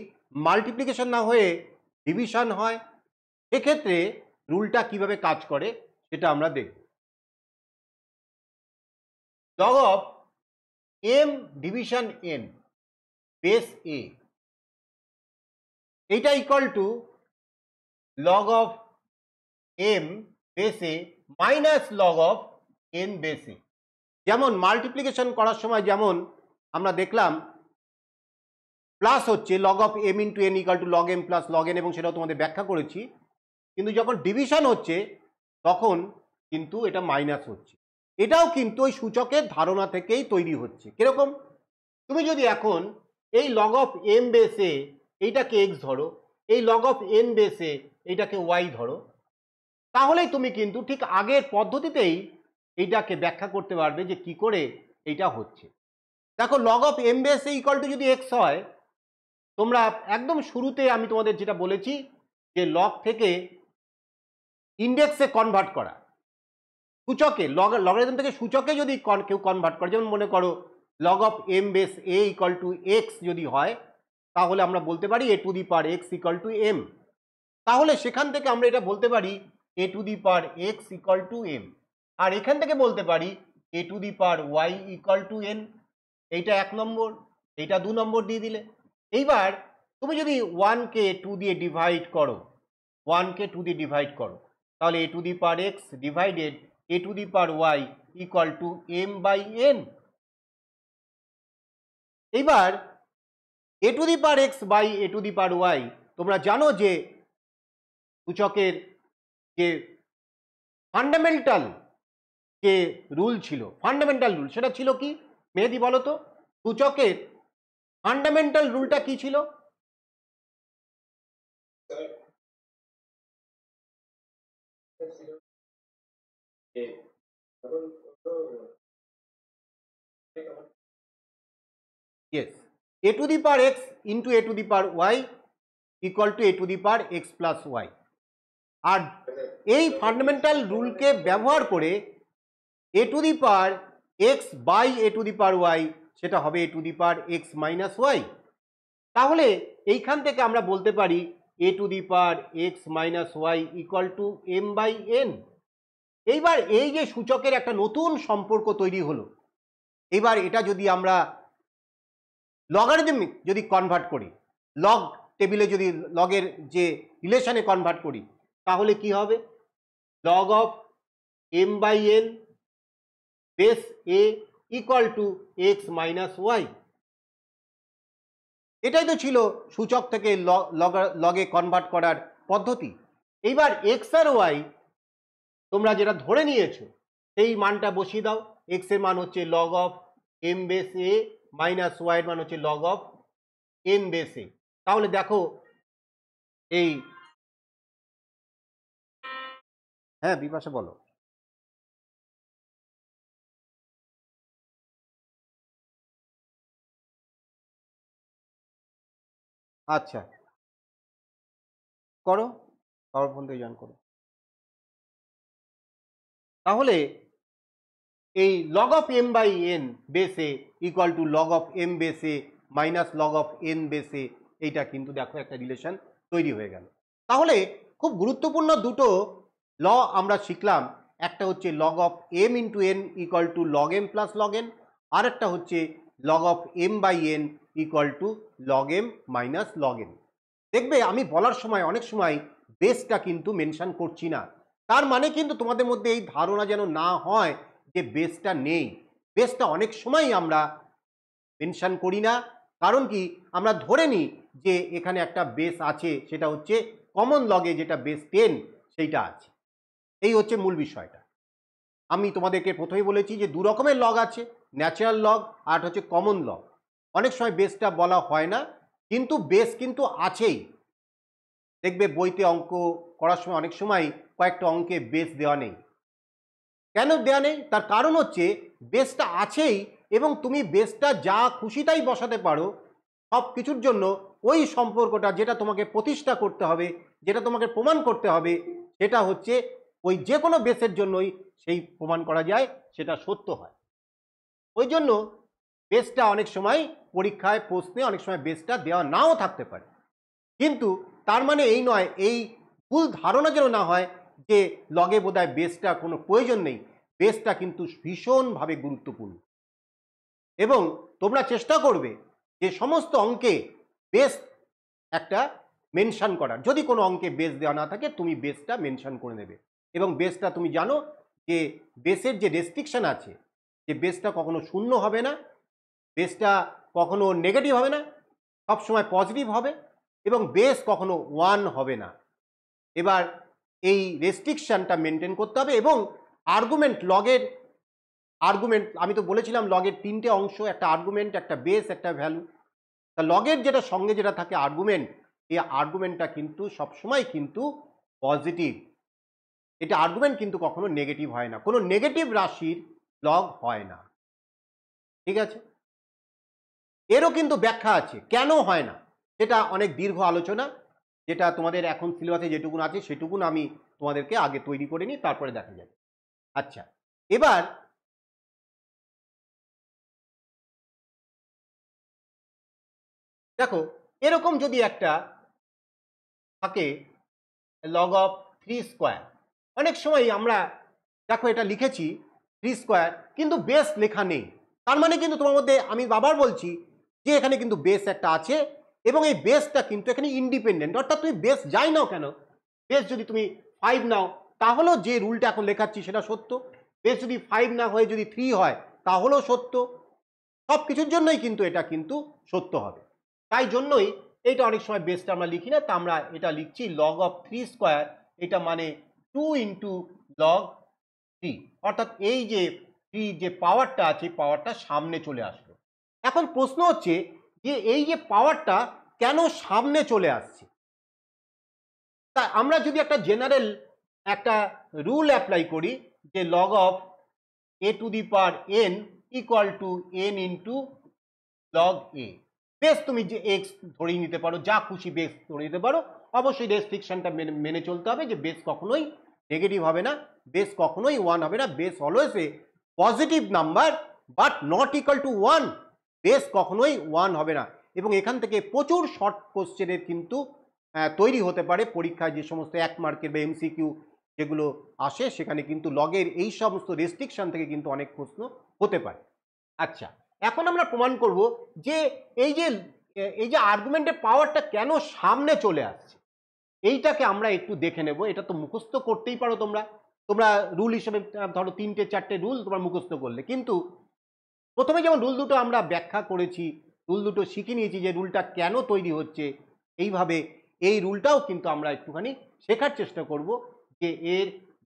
মাল্টিপ্লিকেশন না হয়ে ডিভিশন হয়, সেক্ষেত্রে রুলটা কিভাবে কাজ করে সেটা আমরা দেখব। Log of m division n base a, এইটা equal to log of m বেসে মাইনাস লগ অফ এন বেসে। যেমন মাল্টিপ্লিকেশন করার সময় যেমন আমরা দেখলাম প্লাস হচ্ছে log of M into N equal to log M plus log N, এবং সেটাও তোমাদের ব্যাখ্যা করেছি। কিন্তু যখন ডিভিশন হচ্ছে তখন কিন্তু এটা মাইনাস হচ্ছে। এটাও কিন্তু ওই সূচকের ধারণা থেকেই তৈরি হচ্ছে। কিরকম? তুমি যদি এখন এই লগ অফ এম বেসে এইটাকে এক্স ধরো, এই লগ অফ এন বেসে এইটাকে ওয়াই ধরো, তাহলেই তুমি কিন্তু ঠিক আগের পদ্ধতিতেই এইটাকে ব্যাখ্যা করতে পারবে যে কি করে এইটা হচ্ছে। দেখো, লগ অফ এম বেসে ইকুয়াল টু যদি এক্স হয়, তোমরা একদম শুরুতে আমি তোমাদের যেটা বলেছি যে লগ থেকে ইন্ডেক্সে কনভার্ট করা, সূচকে লগারিদম থেকে সূচকে যদি কেউ কনভার্ট করে, যেমন মনে করো log of M base A equal to x যদি হয়, তাহলে আমরা বলতে পারি a to the power x equal to m. তাহলে সেখান থেকে আমরা এটা বলতে পারি a to the power x equal to m, আর এখান থেকে বলতে পারি a to the power y equal to n. এইটা 1 নম্বর, এইটা 2 নম্বর দিয়ে দিলে। এইবার তুমি যদি 1কে 2 দিয়ে ডিভাইড করো, 1কে 2 দিয়ে ডিভাইড করো, তাহলে a to the power x divided a to the power y equal to m by n. এইবার a to the power x by a to the power y, তোমরা জানো যে সূচকের যে ফান্ডামেন্টাল যে রুল ছিল, ফান্ডামেন্টাল রুল সেটা ছিল কি? মেহেদি বলো তো, সূচকের ফান্ডামেন্টাল রুলটা কি ছিল? Yes, a to the power x into a to the power y equal to a to the power x plus y। আর এই ফান্ডামেন্টাল রুলকে ব্যবহার করে a to the power x by a to the power y সেটা হবে a to the power x minus y। তাহলে এইখান থেকে আমরা বলতে পারি a to the power x minus y equal to m by n। এইবার এই যে সূচকের একটা নতুন সম্পর্ক তৈরি হলো, এবার এটা যদি আমরা লগারিদমিক যদি কনভার্ট করি, লগ টেবিলে যদি লগের যে রিলেশনে কনভার্ট করি, তাহলে কি হবে? Log of M by N base A equal to X minus Y. এটাই তো ছিল সূচক থেকে লগে কনভার্ট করার পদ্ধতি। এইবার এক্স আর ওয়াই তোমরা যেটা ধরে নিয়েছো সেই মানটা বসিয়ে দাও। এক্স এর মান হচ্ছে log of M base A minus Y এর মান হচ্ছে লগ অফ এন বেস এ। তাহলে দেখো এই, হ্যাঁ বিপাশা বলো। আচ্ছা করো, পাওয়ার ফোন থেকে জয়েন করো। তাহলে এই log of M by n বেসে equal to log of m বেসে মাইনাস লগ অফ এন বেসে, এইটা কিন্তু দেখো একটা রিলেশন তৈরি হয়ে গেল। তাহলে খুব গুরুত্বপূর্ণ দুটো ল আমরা শিখলাম। একটা হচ্ছে log of M into N equal to log M plus log n, আর একটা হচ্ছে log of M by n equal to log m minus log n. দেখবে আমি বলার সময় অনেক সময় বেসটা কিন্তু মেনশন করছি না, তার মানে কিন্তু তোমাদের মধ্যে এই ধারণা যেন না হয় যে বেসটা নেই। বেসটা অনেক সময় আমরা মেনশন করি না, কারণ কি? আমরা ধরে নিই যে এখানে একটা বেস আছে, সেটা হচ্ছে কমন লগে যেটা বেস 10 সেইটা আছে। এই হচ্ছে মূল বিষয়টা। আমি তোমাদেরকে প্রথমেই বলেছি যে 2 রকমের লগ আছে, ন্যাচারাল লগ আর হচ্ছে কমন লগ। অনেক সময় বেসটা বলা হয় না, কিন্তু বেস কিন্তু আছেই। দেখবে বইতে অঙ্ক করার সময় অনেক সময় কয়েকটা অঙ্কে বেস দেওয়া নেই। কেন দেওয়া নেই? তার কারণ হচ্ছে বেসটা আছেই, এবং তুমি বেসটা যা খুশি তাই বসাতে পারো সব কিছুর জন্য। ওই সম্পর্কটা যেটা তোমাকে প্রতিষ্ঠা করতে হবে, যেটা তোমাকে প্রমাণ করতে হবে, সেটা হচ্ছে ওই যে কোনো বেসের জন্যই সেই প্রমাণ করা যায়, সেটা সত্য হয়। ওই জন্য বেসটা অনেক সময় পরীক্ষায় প্রশ্নে অনেক সময় বেসটা দেওয়া নাও থাকতে পারে। কিন্তু তার মানে এই নয়, এই ভুল ধারণা যেন না হয় যে লগে বোধহয় বেসটা কোনো প্রয়োজন নেই। বেসটা কিন্তু ভীষণভাবে গুরুত্বপূর্ণ, এবং তোমরা চেষ্টা করবে যে সমস্ত অঙ্কে বেস একটা মেনশন করার। যদি কোনো অঙ্কে বেস দেওয়া না থাকে তুমি বেসটা মেনশন করে নেবে, এবং বেসটা তুমি জানো যে বেসের যে রেস্ট্রিকশন আছে, যে বেসটা কখনো শূন্য হবে না, বেসটা কখনো নেগেটিভ হবে না, সবসময় পজিটিভ হবে, এবং বেস কখনো 1 হবে না। এবার এই রেস্ট্রিকশনটা মেনটেন করতে হবে। এবং আর্গুমেন্ট, লগের আর্গুমেন্ট, আমি তো বলেছিলাম লগের 3টে অংশ, একটা আর্গুমেন্ট, একটা বেস, একটা ভ্যালু। তা লগের যেটা সঙ্গে যেটা থাকে আর্গুমেন্ট, এই আর্গুমেন্টটা কিন্তু সবসময় কিন্তু পজিটিভ। এটা আর্গুমেন্ট কিন্তু কখনো নেগেটিভ হয় না, কোনো নেগেটিভ রাশির লগ হয় না। ঠিক আছে, এরও কিন্তু ব্যাখ্যা আছে কেন হয় না, সেটা অনেক দীর্ঘ আলোচনা, যেটা তোমাদের এখন সিলেবাসে যেটুকুন আছে সেটুকুন আমি তোমাদেরকে আগে তৈরি করে নিই, তারপরে দেখা যাবে। আচ্ছা, এবার দেখো, এরকম যদি একটা থাকে লগ অফ 3 স্কোয়ার, অনেক সময় আমরা দেখো এটা লিখেছি 3 স্কোয়ার, কিন্তু বেস লেখা নেই। তার মানে কিন্তু তোমার মধ্যে, আমি বারবার বলছি যে এখানে কিন্তু বেস একটা আছে, এবং এই বেসটা কিন্তু এখানে ইন্ডিপেন্ডেন্ট। অর্থাৎ তুমি বেস যাই নাও কেন, বেস যদি তুমি 5 নাও তাহলেও যে রুলটা এখন লেখাচ্ছি সেটা সত্য, বেস যদি 5 না হয়ে যদি 3 হয় তাহলেও সত্য, সব কিছুর জন্যই কিন্তু এটা কিন্তু সত্য হবে। তাই জন্যই এইটা অনেক সময় বেসটা আমরা লিখি না, তা আমরা এটা লিখছি লগ অফ 3 স্কোয়ার, এটা মানে 2 ইন্টু লগ 3, অর্থাৎ এই যে 3 যে পাওয়ারটা আছে, পাওয়ারটা সামনে চলে আসলো। এখন প্রশ্ন হচ্ছে যে এই যে পাওয়ারটা কেন সামনে চলে আসছে। তা আমরা যদি একটা জেনারেল একটা রুল অ্যাপ্লাই করি যে log of a two the power n equal to n into log A, base তুমি যে এক্স ধরেই নিতে পারো, যা খুশি বেস ধরে নিতে পারো, অবশ্যই রেস্ট্রিকশনটা মেনে চলতে হবে যে বেস কখনোই নেগেটিভ হবে না, বেস কখনোই 1 হবে না, base always a positive number but not equal to 1, base কখনোই 1 হবে না। এবং এখান থেকে প্রচুর শর্ট কোশ্চেনের কিন্তু তৈরি হতে পারে পরীক্ষায়, যে সমস্ত 1 মার্কের বা এমসিকিউ যেগুলো আসে সেখানে কিন্তু লগের এই সমস্ত রেস্ট্রিকশন থেকে কিন্তু অনেক প্রশ্ন হতে পারে। আচ্ছা, এখন আমরা প্রমাণ করব যে এই যে আর্গুমেন্টের পাওয়ারটা কেন সামনে চলে আসছে, এইটাকে আমরা একটু দেখে নেব। এটা তো মুখস্থ করতেই পারো তোমরা, তোমরা রুল হিসেবে ধরো 3টে 4টে রুল তোমরা মুখস্থ করলে, কিন্তু প্রথমে যেমন রুল দুটো আমরা ব্যাখ্যা করেছি, রুল দুটো শিখে নিয়েছি যে রুলটা কেন তৈরি হচ্ছে, এইভাবে এই রুলটাও কিন্তু আমরা একটুখানি শেখার চেষ্টা করব যে এর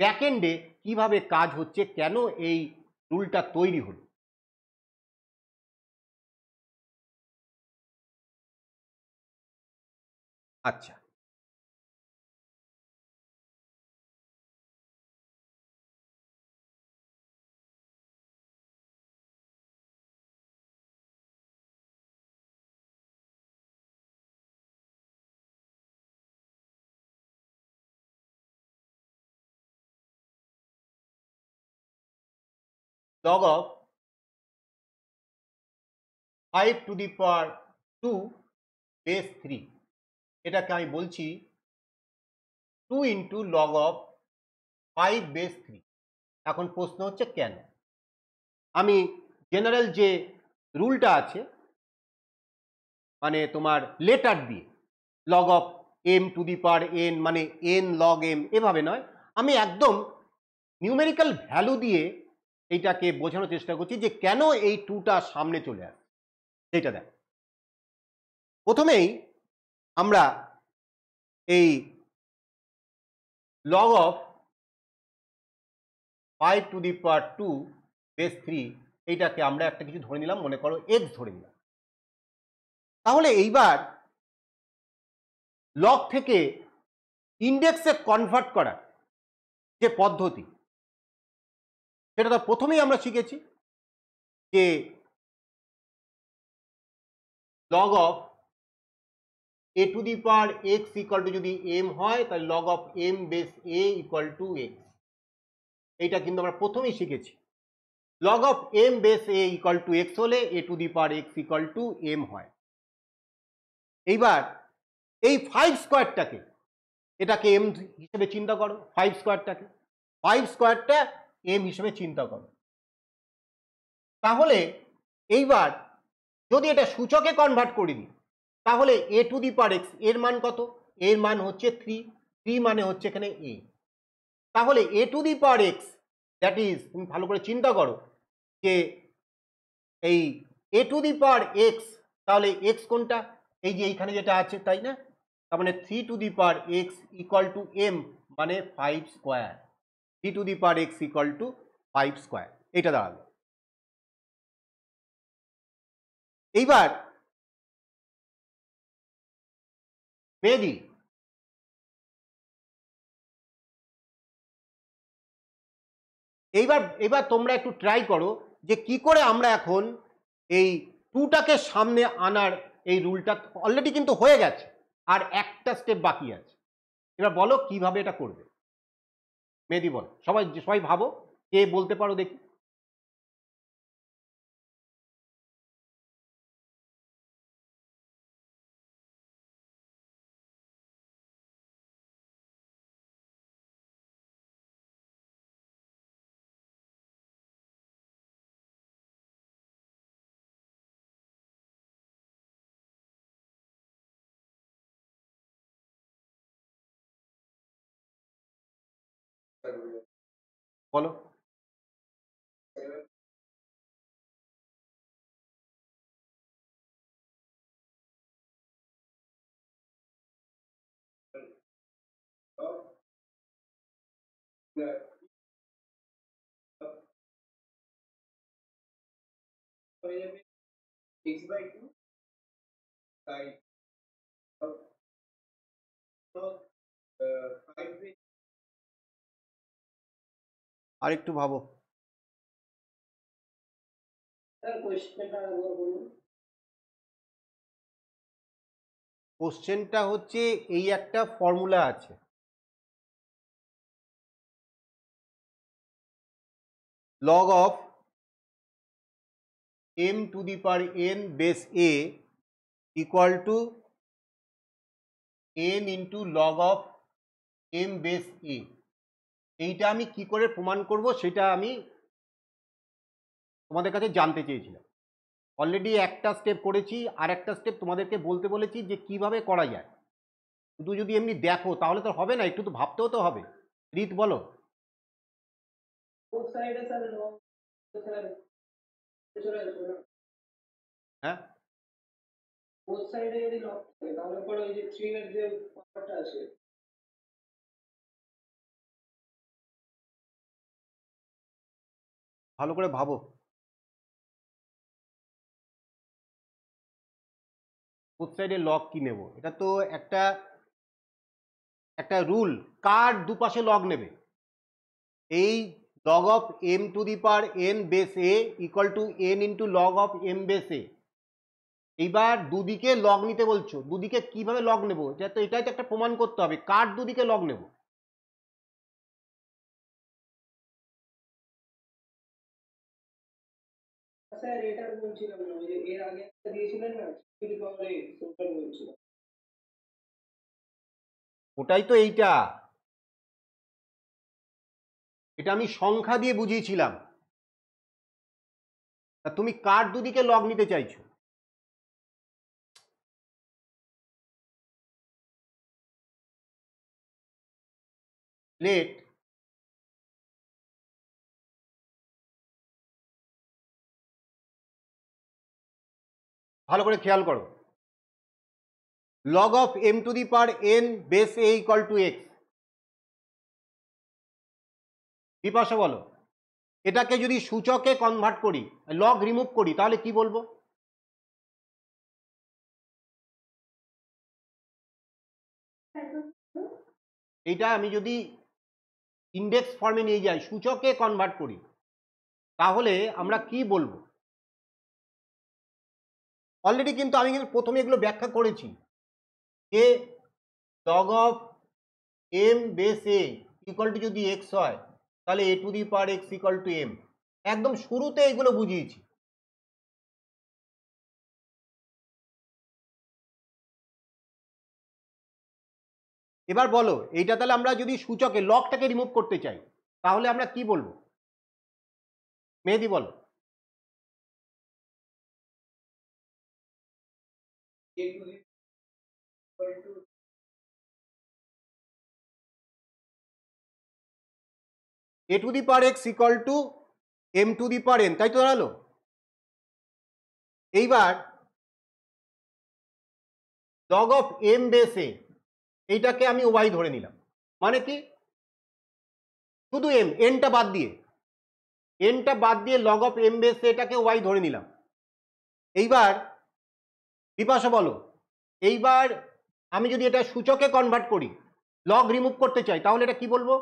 ব্যাকএন্ডে কিভাবে কাজ হচ্ছে, কেন এই রুলটা তৈরি হলো। আচ্ছা, log of 5 to the power 2 base 3, এটাকে আমি বলছি 2 ইন্টু লগ অফ 5 বেস 3। এখন প্রশ্ন হচ্ছে কেন। আমি জেনারেল যে রুলটা আছে, মানে তোমার লেটার দিয়ে log of M to the power N মানে এন লগ এম, এভাবে নয়, আমি একদম নিউমেরিক্যাল ভ্যালু দিয়ে এইটাকে বোঝানোর চেষ্টা করছি যে কেন এই 2টা সামনে চলে আসে। সেটা দেখ, প্রথমেই আমরা এই log of 5 two the power 2 base 3, এইটাকে আমরা একটা কিছু ধরে নিলাম, মনে করো এক্স ধরে নিলাম। তাহলে এইবার লগ থেকে ইন্ডেক্সে কনভার্ট করার যে পদ্ধতি, সেটা তো প্রথমেই আমরা শিখেছি যে log of a to the power x equal to যদি এম হয় তাহলে log of M base A equal to x, এইটা কিন্তু আমরা প্রথমেই শিখেছি। Log of M base A equal to x হলে a to the power x equal to m হয়। এইবার এই 5 স্কোয়ারটাকে, এটাকে এম হিসেবে চিন্তা করো, 5 স্কোয়ারটাকে, 5 স্কোয়ারটা এম হিসেবে চিন্তা করো। তাহলে এইবার যদি এটা সূচকে কনভার্ট করে দিই তাহলে a to the power x এর মান কত, এর মান হচ্ছে 3 মানে হচ্ছে এখানে এ। তাহলে a to the power x, that is, তুমি ভালো করে চিন্তা করো যে এই a to the power x, তাহলে এক্স কোনটা, এই যে এইখানে যেটা আছে, তাই না? তার মানে 3 to the power x equal to M, মানে 5 square. 3 to the power x equal to 5 square, এটা দাঁড়ালো। এইবার মেহেদি, এইবার তোমরা একটু ট্রাই করো যে কি করে আমরা এখন এই টুটাকে সামনে আনার এই রুলটা অলরেডি কিন্তু হয়ে গেছে, আর একটা স্টেপ বাকি আছে। এবার বলো কিভাবে এটা করবে। মেহেদি বল, সবাই সবাই ভাবো, কে বলতে পারো দেখি। বলো। আর একটু ভাবো। কোশ্চেনটা হচ্ছে এই একটা ফর্মুলা আছে, log of m to the power n base a equal to n into log of m base a। এইটা আমি কি করে প্রমাণ করব সেটা আমি তোমাদের কাছে জানতে চেয়েছিলাম। অলরেডি একটা স্টেপ করেছি, আর একটা স্টেপ তোমাদেরকে বলতে বলেছি যে কিভাবে করা যায়। শুধু যদি এমনি দেখো তাহলে তো হবে না, একটু তো ভাবতেও তো হবে। রীত বলো। হ্যাঁ, ভালো করে ভাবো। বোথ সাইডে লগ কি নেব, এটা তো একটা একটা রুল, কার দুপাশে লগ নেবে। এই log of m to the power n base a equal to n into log of m base a। এইবার দুদিকে লগ নিতে বলছো, দুদিকে কিভাবে লগ নেব, এটা তো এটাই তো একটা প্রমাণ করতে হবে, কার দুদিকে লগ নেব। ওটাই তো এইটা, এটা আমি সংখ্যা দিয়ে বুঝিয়েছিলাম। তা তুমি কার দুদিকে লগ নিতে চাইছো। লেট, ভালো করে খেয়াল করো, log of m to the power n base a equal to x। Bipasha বলো, এটাকে যদি সূচকে কনভার্ট করি, লগ রিমুভ করি, তাহলে কি বলবো। এইটা আমি যদি ইন্ডেক্স ফর্মে নিয়ে যাই, সূচকে কনভার্ট করি, তাহলে আমরা কি বলবো। অলরেডি কিন্তু আমি কিন্তু প্রথমে এগুলো ব্যাখ্যা করেছি যে log of m base a equal to যদি x হয়, তাহলে a two the power x equal to m, একদম শুরুতে এগুলো বুঝিয়েছি। এবার বলো, এইটা তাহলে আমরা যদি সূচকে লগটাকে রিমুভ করতে চাই, তাহলে আমরা কি বলবো। মেহেদি বলো। A to the power x equal to m to the power n, তাই তো দাঁড়ালো। এইবার log of M base a এইটাকে আমি ওয়াই ধরে নিলাম, মানে কি শুধু এম, এনটা বাদ দিয়ে লগ অফ এম বেস এটাকে ওয়াই ধরে নিলাম। এইবার বিপাশা বলো, এইবার আমি যদি এটা সূচকে কনভার্ট করি, লগ রিমুভ করতে চাই, তাহলে এটা কি বলবো?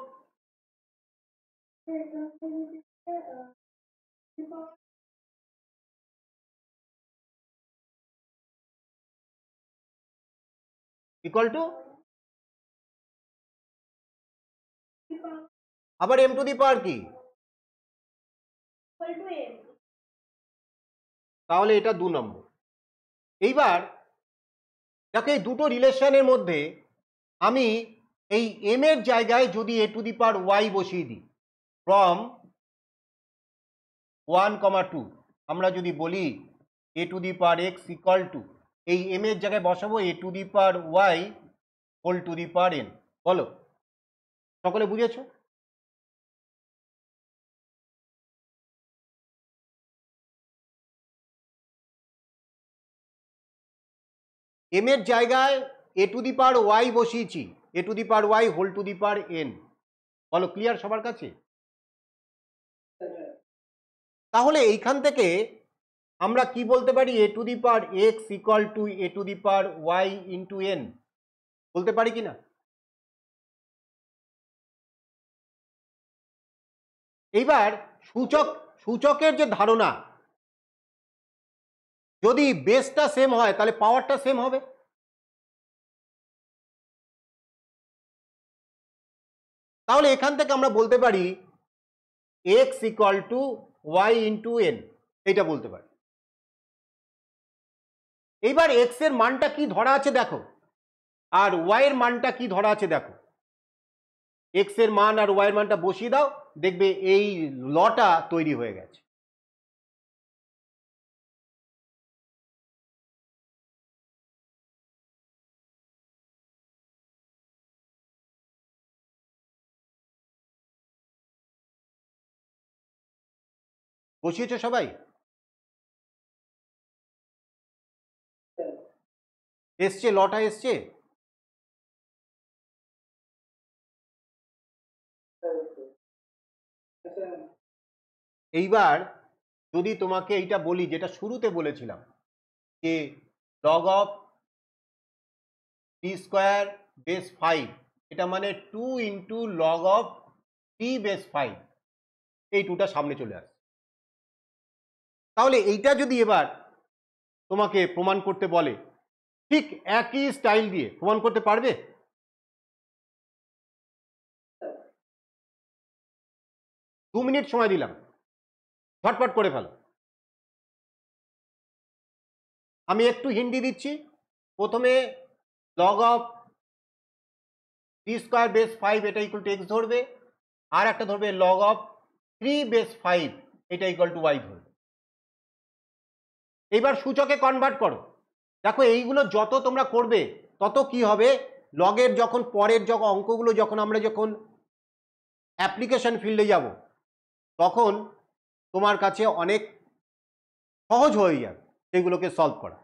ইকুয়াল টু আবার এম টু দি পাওয়ার কি, তাহলে এটা 2 নম্বর। এইবার দেখো এই দুটো রিলেশনের মধ্যে আমি এই এম এর জায়গায় যদি এ টু দি পাওয়ার ওয়াই বসিয়ে দিই ফ্রম 1,2, আমরা যদি বলি a to the power x equal to এই এম এর জায়গায় বসাবো a to the power y whole to the power n. বলো সকলে বুঝেছো? এম এর জায়গায় এ টু দি পাওয়ার ওয়াই বসিয়েছি, a to the power y whole to the power n. বলো ক্লিয়ার সবার কাছে? তাহলে এইখান থেকে আমরা কি বলতে পারি? A to the power x equal to a to the power y into n বলতে পারি কিনা? এইবার সূচকের যে ধারণা, যদি বেসটা সেম হয় তাহলে পাওয়ারটা সেম হবে। তাহলে এখান থেকে আমরা বলতে পারি X equal to Y into N, এইটা বলতে পারি। এইবার এক্স এর মানটা কি ধরা আছে দেখো, আর ওয়াই এর মানটা কি ধরা আছে দেখো। এক্স এর মান আর ওয়াই এর মানটা বসিয়ে দাও, দেখবে এই লটা তৈরি হয়ে গেছে। বসিয়েছো সবাই? এসছে, লটা এসছে। এইবার যদি তোমাকে এইটা বলি যেটা শুরুতে বলেছিলাম যে log of T square base 5, এটা মানে 2 into log of T base 5, এই টুটা সামনে চলে আসে। তাহলে এইটা যদি এবার তোমাকে প্রমাণ করতে বলে, ঠিক একই স্টাইল দিয়ে প্রমাণ করতে পারবে? দু মিনিট সময় দিলাম, ঝটপট করে ফেলো। আমি একটু হিন্দি দিচ্ছি। প্রথমে log of T square base 5 এটা ইকুয়াল টু এক্স ধরবে, আর একটা ধরবে লগ অফ 3 বেস 5 এটা ইকুয়াল টু ওয়াই ধরবে। এবার সূচকে কনভার্ট করো। দেখো এইগুলো যত তোমরা করবে তত কি হবে, লগের যখন পরের যখন অঙ্কগুলো আমরা যখন অ্যাপ্লিকেশন ফিল্ডে যাব তখন তোমার কাছে অনেক সহজ হয়ে যাবে সেগুলোকে সলভ করা।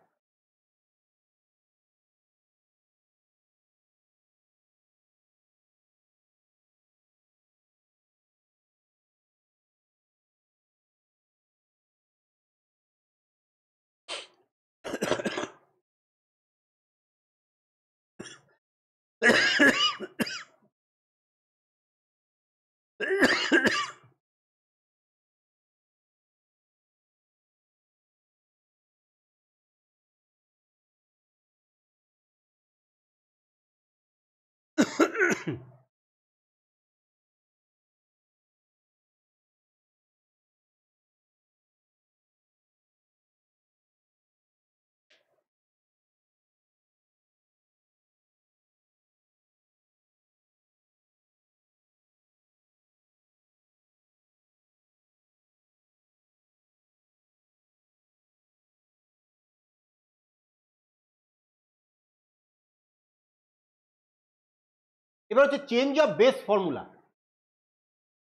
এবার হচ্ছে চেঞ্জ অফ বেস ফর্মুলা।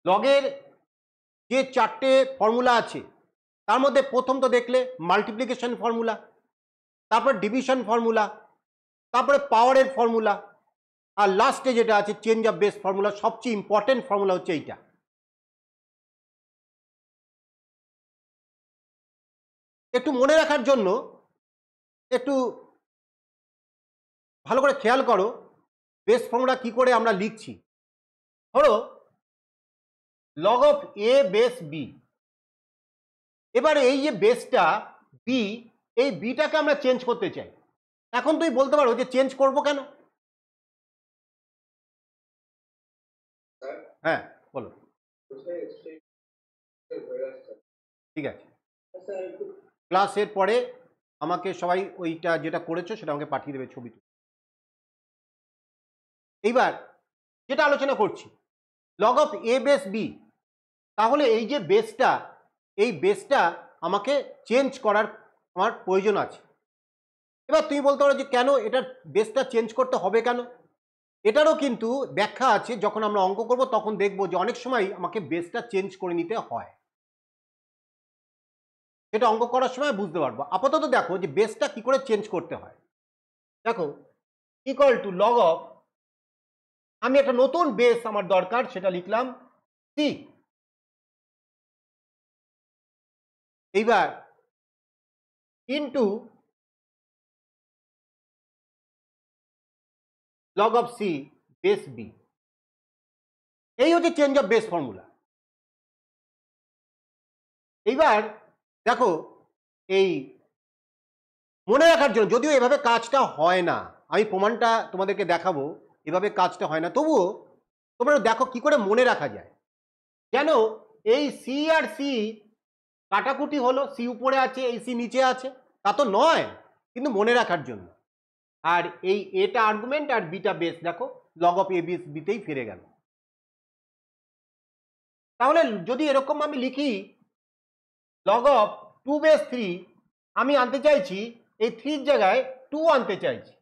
লগের যে চারটে ফর্মুলা আছে তার মধ্যে প্রথম তো দেখলে মাল্টিপ্লিকেশন ফর্মুলা, তারপর ডিভিশন ফর্মুলা, তারপরে পাওয়ারের ফর্মুলা, আর লাস্টে যেটা আছে চেঞ্জ অফ বেস ফর্মুলা। সবচেয়ে ইম্পর্টেন্ট ফর্মুলা হচ্ছে এইটা। একটু মনে রাখার জন্য একটু ভালো করে খেয়াল করো বেস ফর্মুলা কি করে আমরা লিখছি। ধরো log of A base B, এবারে এই যে বেসটা বি, এই বিটাকে আমরা চেঞ্জ করতে চাই। এখন তুই বলতে পারো যে চেঞ্জ করব কেন? হ্যাঁ বলো। ঠিক আছে, ক্লাসের পরে আমাকে সবাই ওইটা যেটা করেছো সেটা আমাকে পাঠিয়ে দেবে ছবি। এইবার যেটা আলোচনা করছি log of A base B, তাহলে এই যে বেসটা, এই বেসটা আমাকে চেঞ্জ করার আমার প্রয়োজন আছে। এবার তুমি বলতে পারো যে কেন এটার বেসটা চেঞ্জ করতে হবে কেন? এটারও কিন্তু ব্যাখ্যা আছে, যখন আমরা অঙ্ক করব তখন দেখব যে অনেক সময় আমাকে বেসটা চেঞ্জ করে নিতে হয়। সেটা অঙ্ক করার সময় বুঝতে পারবো। আপাতত দেখো যে বেসটা কি করে চেঞ্জ করতে হয়। দেখো ইকুয়াল টু লগ অফ, আমি একটা নতুন বেস আমার দরকার, সেটা লিখলাম সি। এইবার into log of C base B, এই হচ্ছে চেঞ্জ অফ বেস ফর্মুলা। এইবার দেখো এই মনে রাখার জন্য, যদিও এভাবে কাজটা হয় না, আমি প্রমাণটা তোমাদেরকে দেখাবো, এভাবে কাজটা হয় না, তবুও তোমরা দেখো কি করে মনে রাখা যায়। কেন এই সি আর সি কাটাকুটি হলো, সি উপরে আছে এই সি নিচে আছে, তা তো নয়, কিন্তু মনে রাখার জন্য। আর এই এটা আর্গুমেন্ট আর বিটা বেস, দেখো লগ অফ এ বিস বিতেই ফিরে গেল। তাহলে যদি এরকম আমি লিখি লগ অফ 2 বেস 3, আমি আনতে চাইছি এই 3 জায়গায় 2 আনতে চাইছি,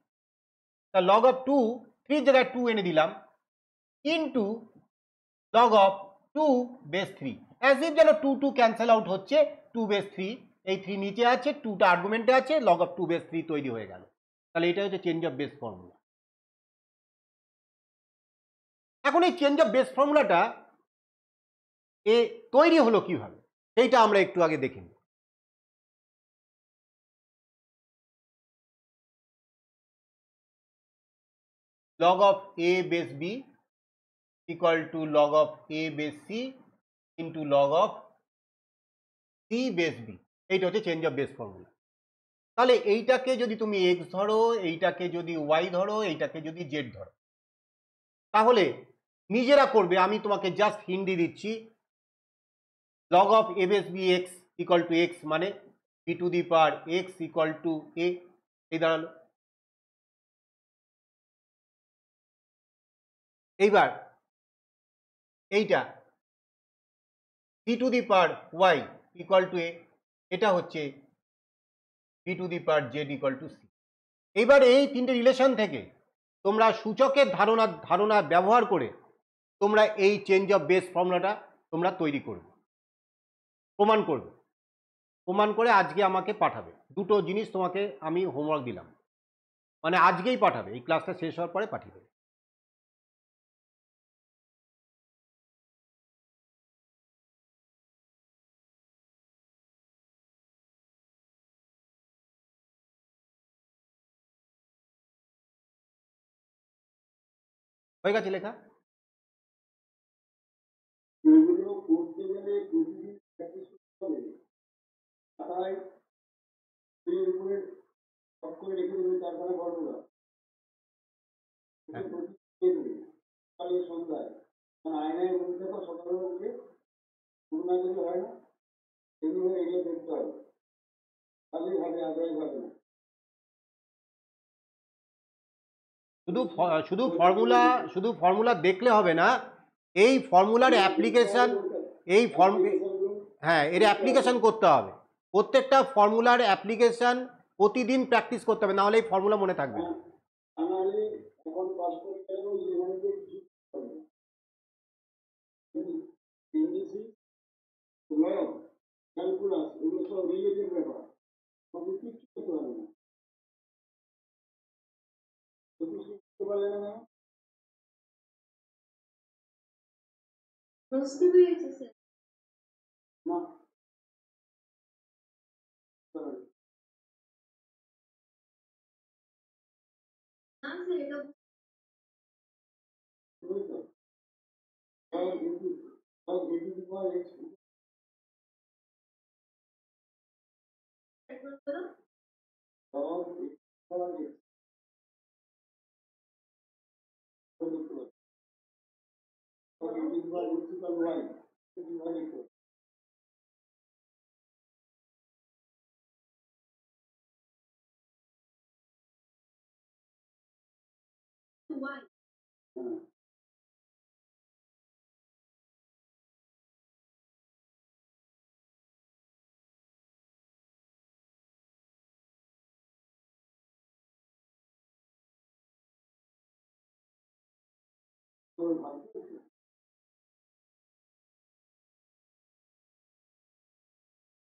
তা লগ অফ 2, 3 জায়গায় 2 এনে দিলাম, into log of 2 base 3, as if যেন 2 2 ক্যান্সেল আউট হচ্ছে, 2 বেস 3, এই 3 নিচে আছে, 2টা আর্গুমেন্টে আছে, লগ অফ 2 বেস 3 তৈরি হয়ে গেল। তাহলে এটা হচ্ছে চেঞ্জ অফ বেস ফর্মুলা। এখন এই চেঞ্জ অফ বেস ফর্মুলাটা এ তৈরি হলো কিভাবে, সেইটা আমরা একটু আগে দেখে নিই। log of a base b equal to log of a base c into log of c base b, এইটা হচ্ছে চেঞ্জ অফ বেস ফর্মুলা। তাহলে এইটাকে যদি তুমি x ধরো, এইটাকে যদি y ধরো, এইটাকে যদি z ধরো, তাহলে নিজেরা করবে, আমি তোমাকে জাস্ট হিন্ট দিয়ে দিচ্ছি। log of a base b x equal to x মানে b to the power x equal to a, এই দাঁড়ালো। এইবার এইটা c to the power y equal to a, এটা হচ্ছে b to the power z equal to c। এইবার এই তিনটে রিলেশন থেকে তোমরা সূচকের ধারণা ব্যবহার করে তোমরা এই চেঞ্জ অফ বেস ফর্মুলাটা তোমরা তৈরি করবে, প্রমাণ করবে। প্রমাণ করে আজকে আমাকে পাঠাবে। দুটো জিনিস তোমাকে আমি হোমওয়ার্ক দিলাম, মানে আজকেই পাঠাবে, এই ক্লাসটা শেষ হওয়ার পরে পাঠিয়ে দেবে। হয়ে গেছে লেখা? এগুলো করতে গেলে প্রতিদিন প্র্যাকটিস করতে হবে। খাতায় বইয়ের উপরে সব করে রেখে দেবে, তারপরে ফর্মুলা সকালে সন্ধ্যায়, কারণ আয়নায় বসে থাকো, সকালে উঠে শুরু না করলে হয় না, এগুলো এগুলো দেখতে হবে, তাহলে ভাবে আদায় হবে না। শুধু ফর্মুলা দেখলে হবে না, এই ফর্মুলার অ্যাপ্লিকেশন, এই হ্যাঁ এর অ্যাপ্লিকেশন করতে হবে। প্রত্যেকটা ফর্মুলার অ্যাপ্লিকেশন প্রতিদিন প্র্যাকটিস করতে হবে, না হলে এই ফর্মুলা মনে থাকবে না। নাহলে এখন পাস করে গেলেও জীবনে কিছু পারলেন না প্রশ্ন হয়েছে স্যার। না না স্যার, এটা বুঝছো একবার করো। Why?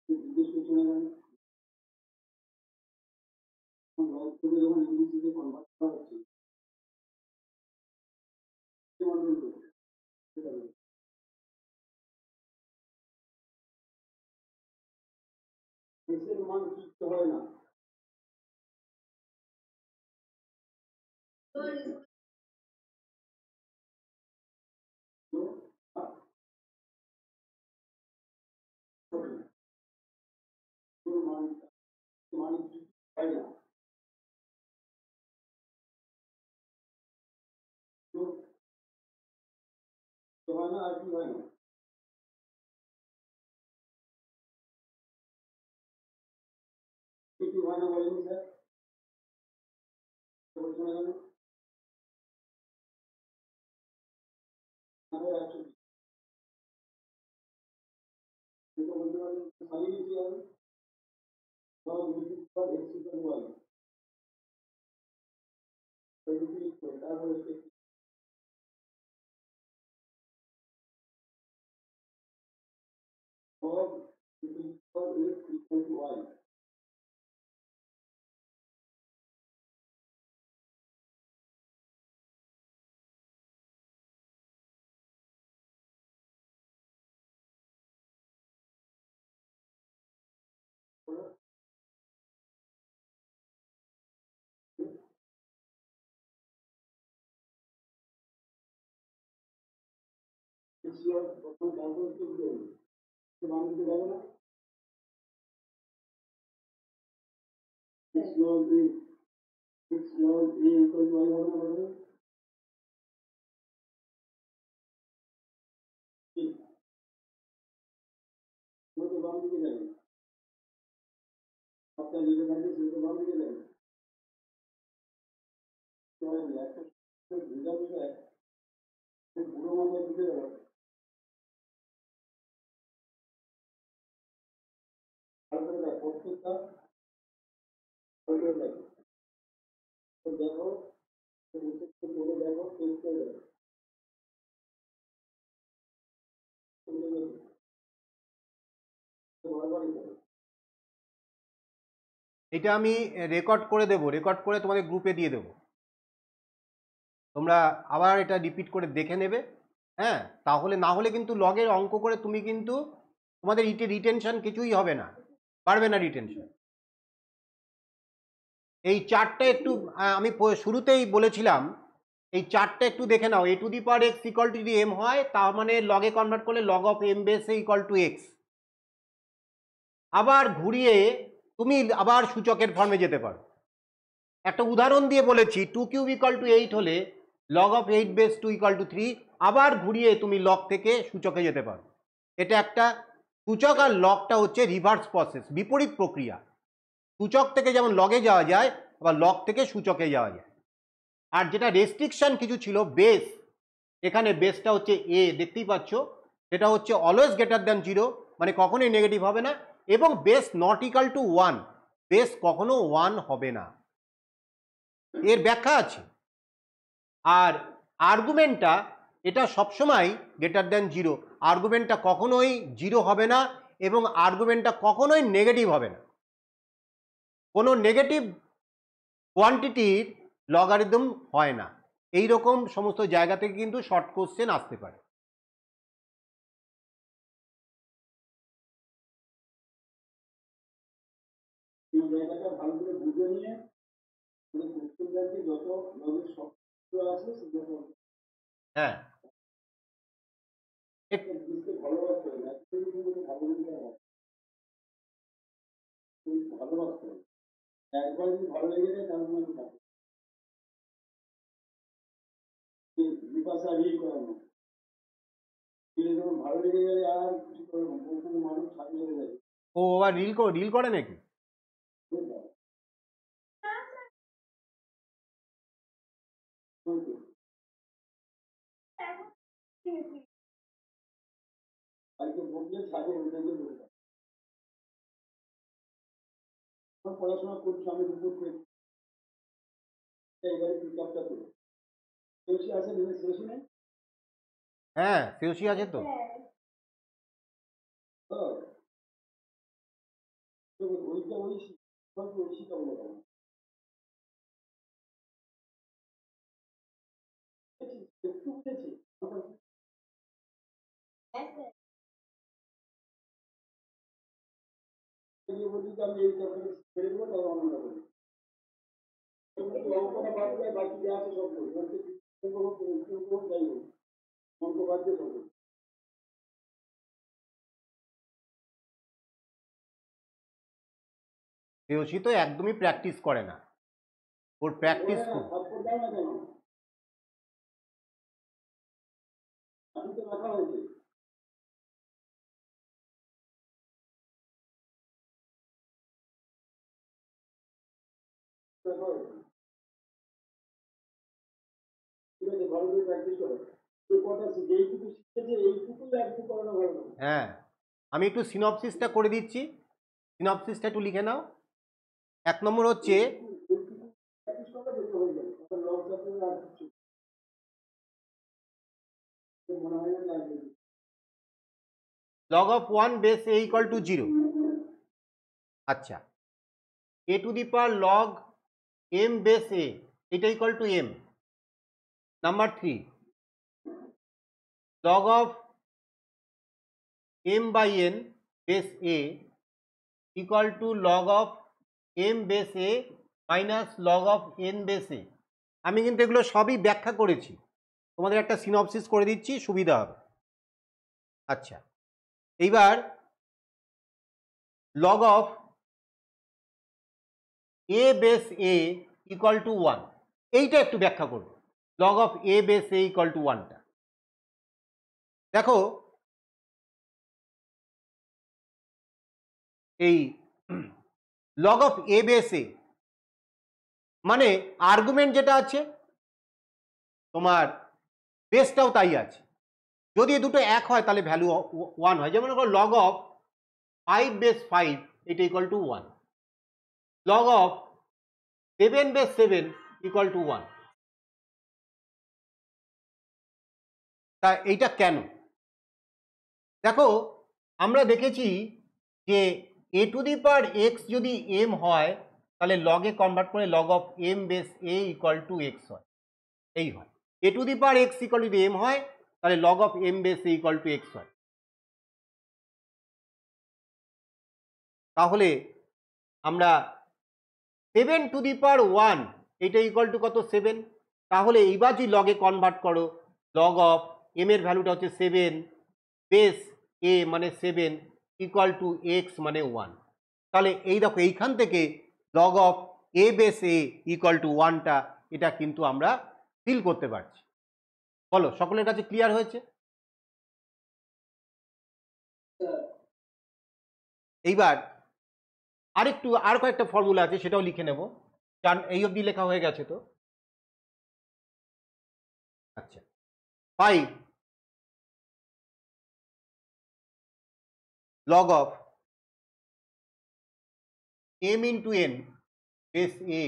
জিজ্ঞেস করছে না যখন ইংলিশে কনভার্ট করা হচ্ছে দেশের মান কিছু হয় না What is মান কিছু হয় না হয় না আর কি হয় না কিছু হয় না বলেনি স্যার বলছে না কেন আমাদের একশো বলতে পারেন খালি নিচে যাবে তারপরে বাংলাদেশে যাবে না বাম দিকে যাবে আপনার যেটা থাকে সেটা বাম দিকে যাবে বুড়ো মাথায় ঢুকে যাবে তারপরে দেখ প্রত্যেকটা দেখো বলে দেখো টেস্ট করে দেখো বারবারই করো এটা আমি রেকর্ড করে দেবো, রেকর্ড করে তোমাদের গ্রুপে দিয়ে দেবো, তোমরা আবার এটা রিপিট করে দেখে নেবে। হ্যাঁ, তাহলে না হলে কিন্তু লগের অঙ্ক করে তুমি কিন্তু তোমাদের রিটেনশন কিছুই হবে না, পারবে না রিটেনশন। এই চারটে একটু আমি শুরুতেই বলেছিলাম, এই চারটে একটু দেখে নাও। a two the power x equal to যদি m হয়, তার মানে লগে কনভার্ট করলে log of m base equal to x। আবার ঘুরিয়ে তুমি আবার সূচকের ফর্মে যেতে পারো। একটা উদাহরণ দিয়ে বলেছি 2 কিউব ইকুয়াল টু 8 হলে log of 8 base 2 equal to 3। আবার ঘুরিয়ে তুমি লগ থেকে সূচকে যেতে পারো। এটা একটা সূচক আর লগটা হচ্ছে রিভার্স প্রসেস, বিপরীত প্রক্রিয়া। সূচক থেকে যেমন লগে যাওয়া যায়, আবার লগ থেকে সূচকে যাওয়া যায়। আর যেটা রেস্ট্রিকশন কিছু ছিল, বেস, এখানে বেসটা হচ্ছে এ, দেখতেই পাচ্ছ, সেটা হচ্ছে অলওয়েজ গ্রেটার দ্যান 0, মানে কখনোই নেগেটিভ হবে না, এবং base not equal to 1, base কখনো 1 হবে না, এর ব্যাখ্যা আছে। আর আর্গুমেন্টটা এটা সবসময় গ্রেটার দ্যান 0, আর্গুমেন্টটা কখনোই 0 হবে না, এবং আর্গুমেন্টটা কখনোই নেগেটিভ হবে না। কোনো নেগেটিভ কোয়ান্টিটির লগারিদম হয় না। এই রকম সমস্ত জায়গা থেকে কিন্তু শর্ট কোশ্চেন আসতে পারে। এই জায়গাটা ভালো করে বুঝে নিয়ে কোশ্চেন ব্যাংকে যত লগের শব্দ আছে সেগুলো হ্যাঁ, বুঝতে ভালোবাসতে হবে, অ্যাকচুয়ালি কিন্তু ভালো বুঝতে হবে, ভালোবাসতে হবে। একবার যদি ভালো লেগে যায় তাহলে তুমি থাকে বিপাশা রিল করানো, যখন ভালো লেগে যাবে আর কিছু করবে না, কোনো মানুষ ছাড়িয়ে চলে যাবে। ও আবার রিল করে নাকি? আজকে বললে ছাড়ে উঠে গিয়ে বলতে পড়াশোনা করছি আমি রিপোর্ট পেয়েছি, এবারে পিকআপটা করে শেষই আছে নিজের শেষই নেই। হ্যাঁ, সিওসি আছে তো। ওইটা ওই শিক্ষা বলে দেবো একটু বুঝেছি বলি যে আমি এই চাকরি ছেড়ে দেবো তাহলে অন্যটা করি অঙ্কটা বাদ যায় বাকি যা আছে সব করি যাই হোক অঙ্ক বাদ দিয়ে সব করি। সিওসি তো একদমই প্র্যাকটিস করে না, ওর প্র্যাকটিস খুব। থাপ্পড় দেয় না কেন? আমি তো রাখা হয়েছে ঠিক আছে, ভালো করে প্র্যাকটিস করো, যে কটা যেইটুকু শিখেছে এইটুকুই একটু করানো ভালো না। হ্যাঁ, আমি একটু সিনপসিসটা করে দিচ্ছি, সিনপসিসটা একটু লিখে নাও। 1 নম্বর হচ্ছে প্র্যাকটিস করলে দেখতে হয়ে যাবে, তখন লস যাতে আর কিছু মনে হয় না লাগবে। log of 1 base a equal to 0। আচ্ছা, a to the power log m base a এটা equal to m। Number 3, log of m by n base a equal to log of m base a minus log of n base a। আমি কিন্তু এগুলো সবই ব্যাখ্যা করেছি, তোমাদের একটা synopsis করে দিচ্ছি, সুবিধা হবে। আচ্ছা, এইবার log of a base a equal to 1 এইটা একটু ব্যাখ্যা করব। log of a base a equal to 1টা দেখো, এই log of a base a মানে আর্গুমেন্ট যেটা আছে তোমার বেসটাও তাই আছে, যদি এই দুটো এক হয় তাহলে ভ্যালু 1 হয়। যেমন log of 5 base 5 এটা equal to 1, log of 7 base 7 equal to 1। তা এইটা কেন? দেখো, আমরা দেখেছি যে a two the power x যদি m হয় তাহলে লগে কনভার্ট করে log of m base a equal two x হয়, এই হয়। a two the power x equal to যদি m হয় তাহলে log of m base a equal two x হয়। তাহলে আমরা 7 টু দি পাওয়ার 1 এটা ইকুয়াল টু কত? 7। তাহলে এইবার যদি লগে কনভার্ট করো, log of m এর ভ্যালুটা হচ্ছে 7 বেস a মানে 7 ইকুয়াল টু x মানে 1। তাহলে এই দেখো, এইখান থেকে log of a base a equal to 1টা এটা কিন্তু আমরা ফিল করতে পারছি। বলো, সকলের কাছে ক্লিয়ার হয়েছে? এইবার আর কয়েকটা ফর্মুলা আছে, সেটাও লিখে নেব। এই অবধি লেখা হয়ে গেছে তো? আচ্ছা, 5 log of m into n base a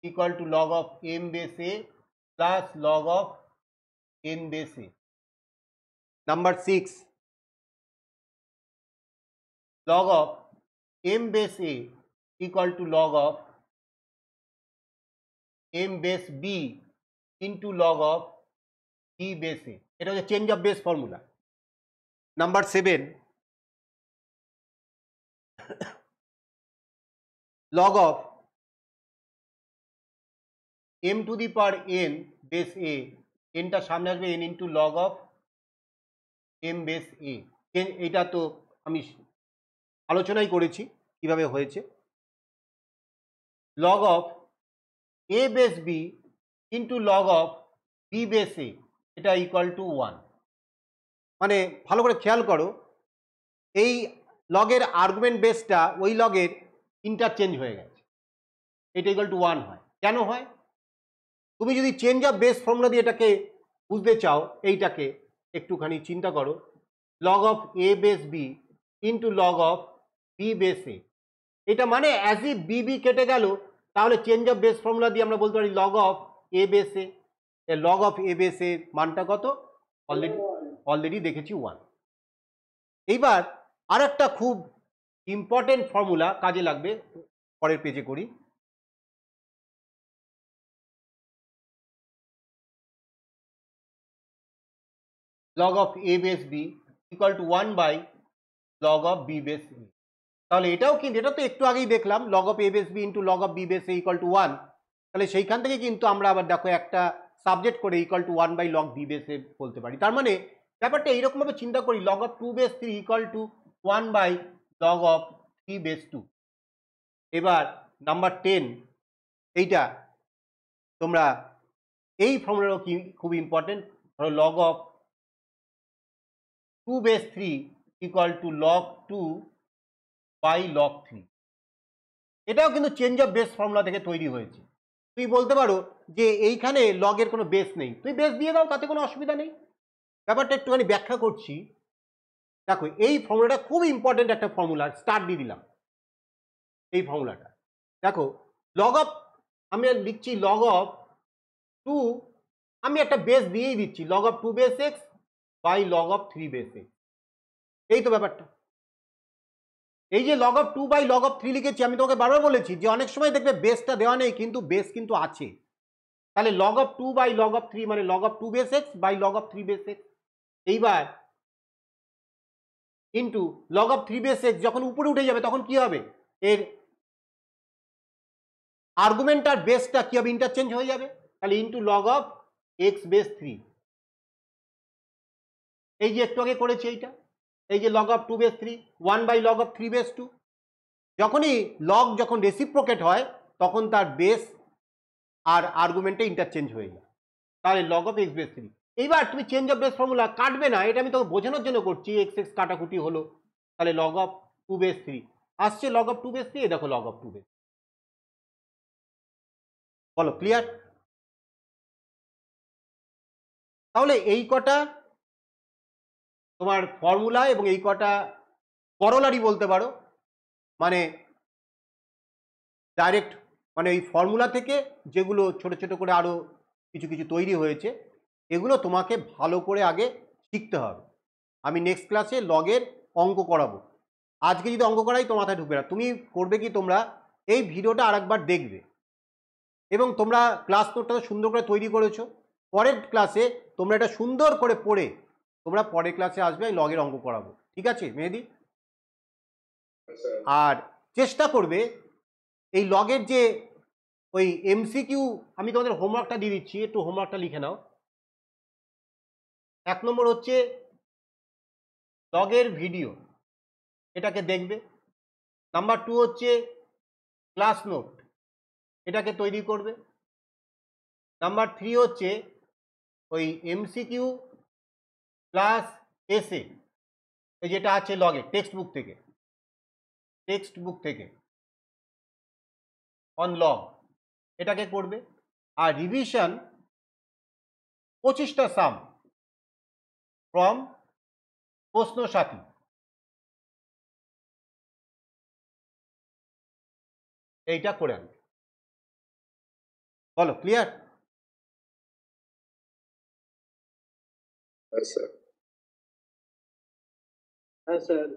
equal to log of m base a plus log of n base a। Number 6, log of m base a equal to log of m base b into log of b base a, এটা হচ্ছে change of base formula. Number 7, log of m to the power n base a, nটা সামনে আসবে n into log of m base a। এটা তো আমি আলোচনাই করেছি কিভাবে হয়েছে। log of a base b into log of b base a, এটা ইকুয়াল টু 1। মানে ভালো করে খেয়াল করো, এই লগের আর্গুমেন্ট বেসটা ওই লগের ইন্টারচেঞ্জ হয়ে গেছে, এটা ইকুয়াল টু 1 হয়। কেন হয়? তুমি যদি চেঞ্জ অফ বেস ফর্মুলা দিয়ে এটাকে বুঝতে চাও, এইটাকে একটুখানি চিন্তা করো, log of A base b into log of b base a, এটা মানে অ্যাজ ই বি বি কেটে গেল, তাহলে চেঞ্জ অফ বেস ফর্মুলা দিয়ে আমরা বলতে পারি log of A base A. Log of A base এর মানটা কত? অলরেডি দেখেছি 1। এইবার আর একটা খুব ইম্পর্টেন্ট ফর্মুলা কাজে লাগবে, পরের পেজে করি। log of a base b equal to 1 by log of b base a। তাহলে এটাও কিন্তু, এটা তো একটু আগেই দেখলাম, log of a base b into log of b base a equal to 1। তাহলে সেইখান থেকে কিন্তু আমরা আবার দেখো একটা সাবজেক্ট করে equal to 1 by log b base a বলতে পারি। তার মানে ব্যাপারটা এইরকম ভাবে চিন্তা করি, log of 2 base 3 equal to 1 by log of 3 base 2। এবার নাম্বার 10, এইটা তোমরা এই ফর্মুলাও কি খুব ইম্পর্টেন্ট, ধরো log of 2 base 3 equal to log 2 by log 3। এটাও কিন্তু চেঞ্জ অফ বেস ফর্মুলা থেকে তৈরি হয়েছে। তুই বলতে পারো যে এইখানে লগের কোনো বেস নেই, তুই বেস দিয়ে দাও, তাতে কোনো অসুবিধা নেই। ব্যাপারটা একটুখানি ব্যাখ্যা করছি। দেখো এই ফর্মুলাটা খুব ইম্পর্টেন্ট একটা ফর্মুলা, স্টার্ট দিয়ে দিলাম এই ফর্মুলাটা। দেখো লগ অফ, আমি লিখছি লগ অফ 2, আমি একটা বেস দিয়েই দিচ্ছি, log of 2 base x by log of 3 base X. এই তো ব্যাপারটা। এই যে log of 2 by log of 3 লিখেছি, আমি তোমাকে বারবার বলেছি যে অনেক সময় দেখবে বেসটা দেওয়া নেই কিন্তু বেস কিন্তু আছে। তাহলে log of 2 by log of 3 মানে log of 2 base x by log of 3 base x. এইবার into log of 3 base x, যখন উপরে উঠে যাবে তখন কি হবে, এর আর্গুমেন্ট আর বেসটা কি হবে, ইন্টারচেঞ্জ হয়ে যাবে। তাহলে into log of X base 3, এই যে একটু আগে করেছি এইটা, এই যে log of 2 base 3 1 by log of 3 base 2। যখনই লগ যখন রেসিপ্রোকেট হয় তখন তার বেস আর আর্গুমেন্টে ইন্টারচেঞ্জ হয়ে যায়, তাহলে লগ অফ এক্স বেস 3। এইবার তুমি চেঞ্জ অফ বেস ফর্মুলা কাটবে না, এটা আমি তোকে বোঝানোর জন্য করছি, এক্স এক্স কাটাকুটি হলো, তাহলে লগ অফ 2 বেস 3 আসছে, লগ অফ 2 বেস 3, দেখো লগ অফ 2 বেস। বলো ক্লিয়ার? তাহলে এই কটা তোমার ফর্মুলা এবং এই কটা করলারি বলতে পারো, মানে ডাইরেক্ট মানে এই ফর্মুলা থেকে যেগুলো ছোট ছোট করে আরো কিছু কিছু তৈরি হয়েছে, এগুলো তোমাকে ভালো করে আগে শিখতে হবে। আমি নেক্সট ক্লাসে লগের অঙ্ক করাবো, আজকে যদি অঙ্ক করাই তো মাথায় ঢুকবে না। তুমি করবে কি, তোমরা এই ভিডিওটা আরেকবার দেখবে এবং তোমরা ক্লাস নোটটা সুন্দর করে তৈরি করেছো, পরের ক্লাসে তোমরা এটা সুন্দর করে পড়ে তোমরা পরের ক্লাসে আসবে, লগের অঙ্ক করাবো। ঠিক আছে মেহেদি? আর চেষ্টা করবে এই লগের যে ওই এমসিকিউ, আমি তোমাদের হোমওয়ার্কটা দিয়ে দিচ্ছি, একটু হোমওয়ার্কটা লিখে নাও। 1 নম্বর হচ্ছে লগের ভিডিও, এটাকে দেখবে। নাম্বার 2 হচ্ছে ক্লাস নোট, এটাকে তৈরি করবে। নাম্বার 3 হচ্ছে ওই এমসিকিউ প্লাস এসে, যেটা আছে লগে টেক্সট বুক থেকে অন লগ, এটাকে করবে। আর রিভিশন 25টা সাম ফ্রম প্রশ্ন সাথী, এইটা করে আনবে। বলো ক্লিয়ার? হ্যাঁ স্যার।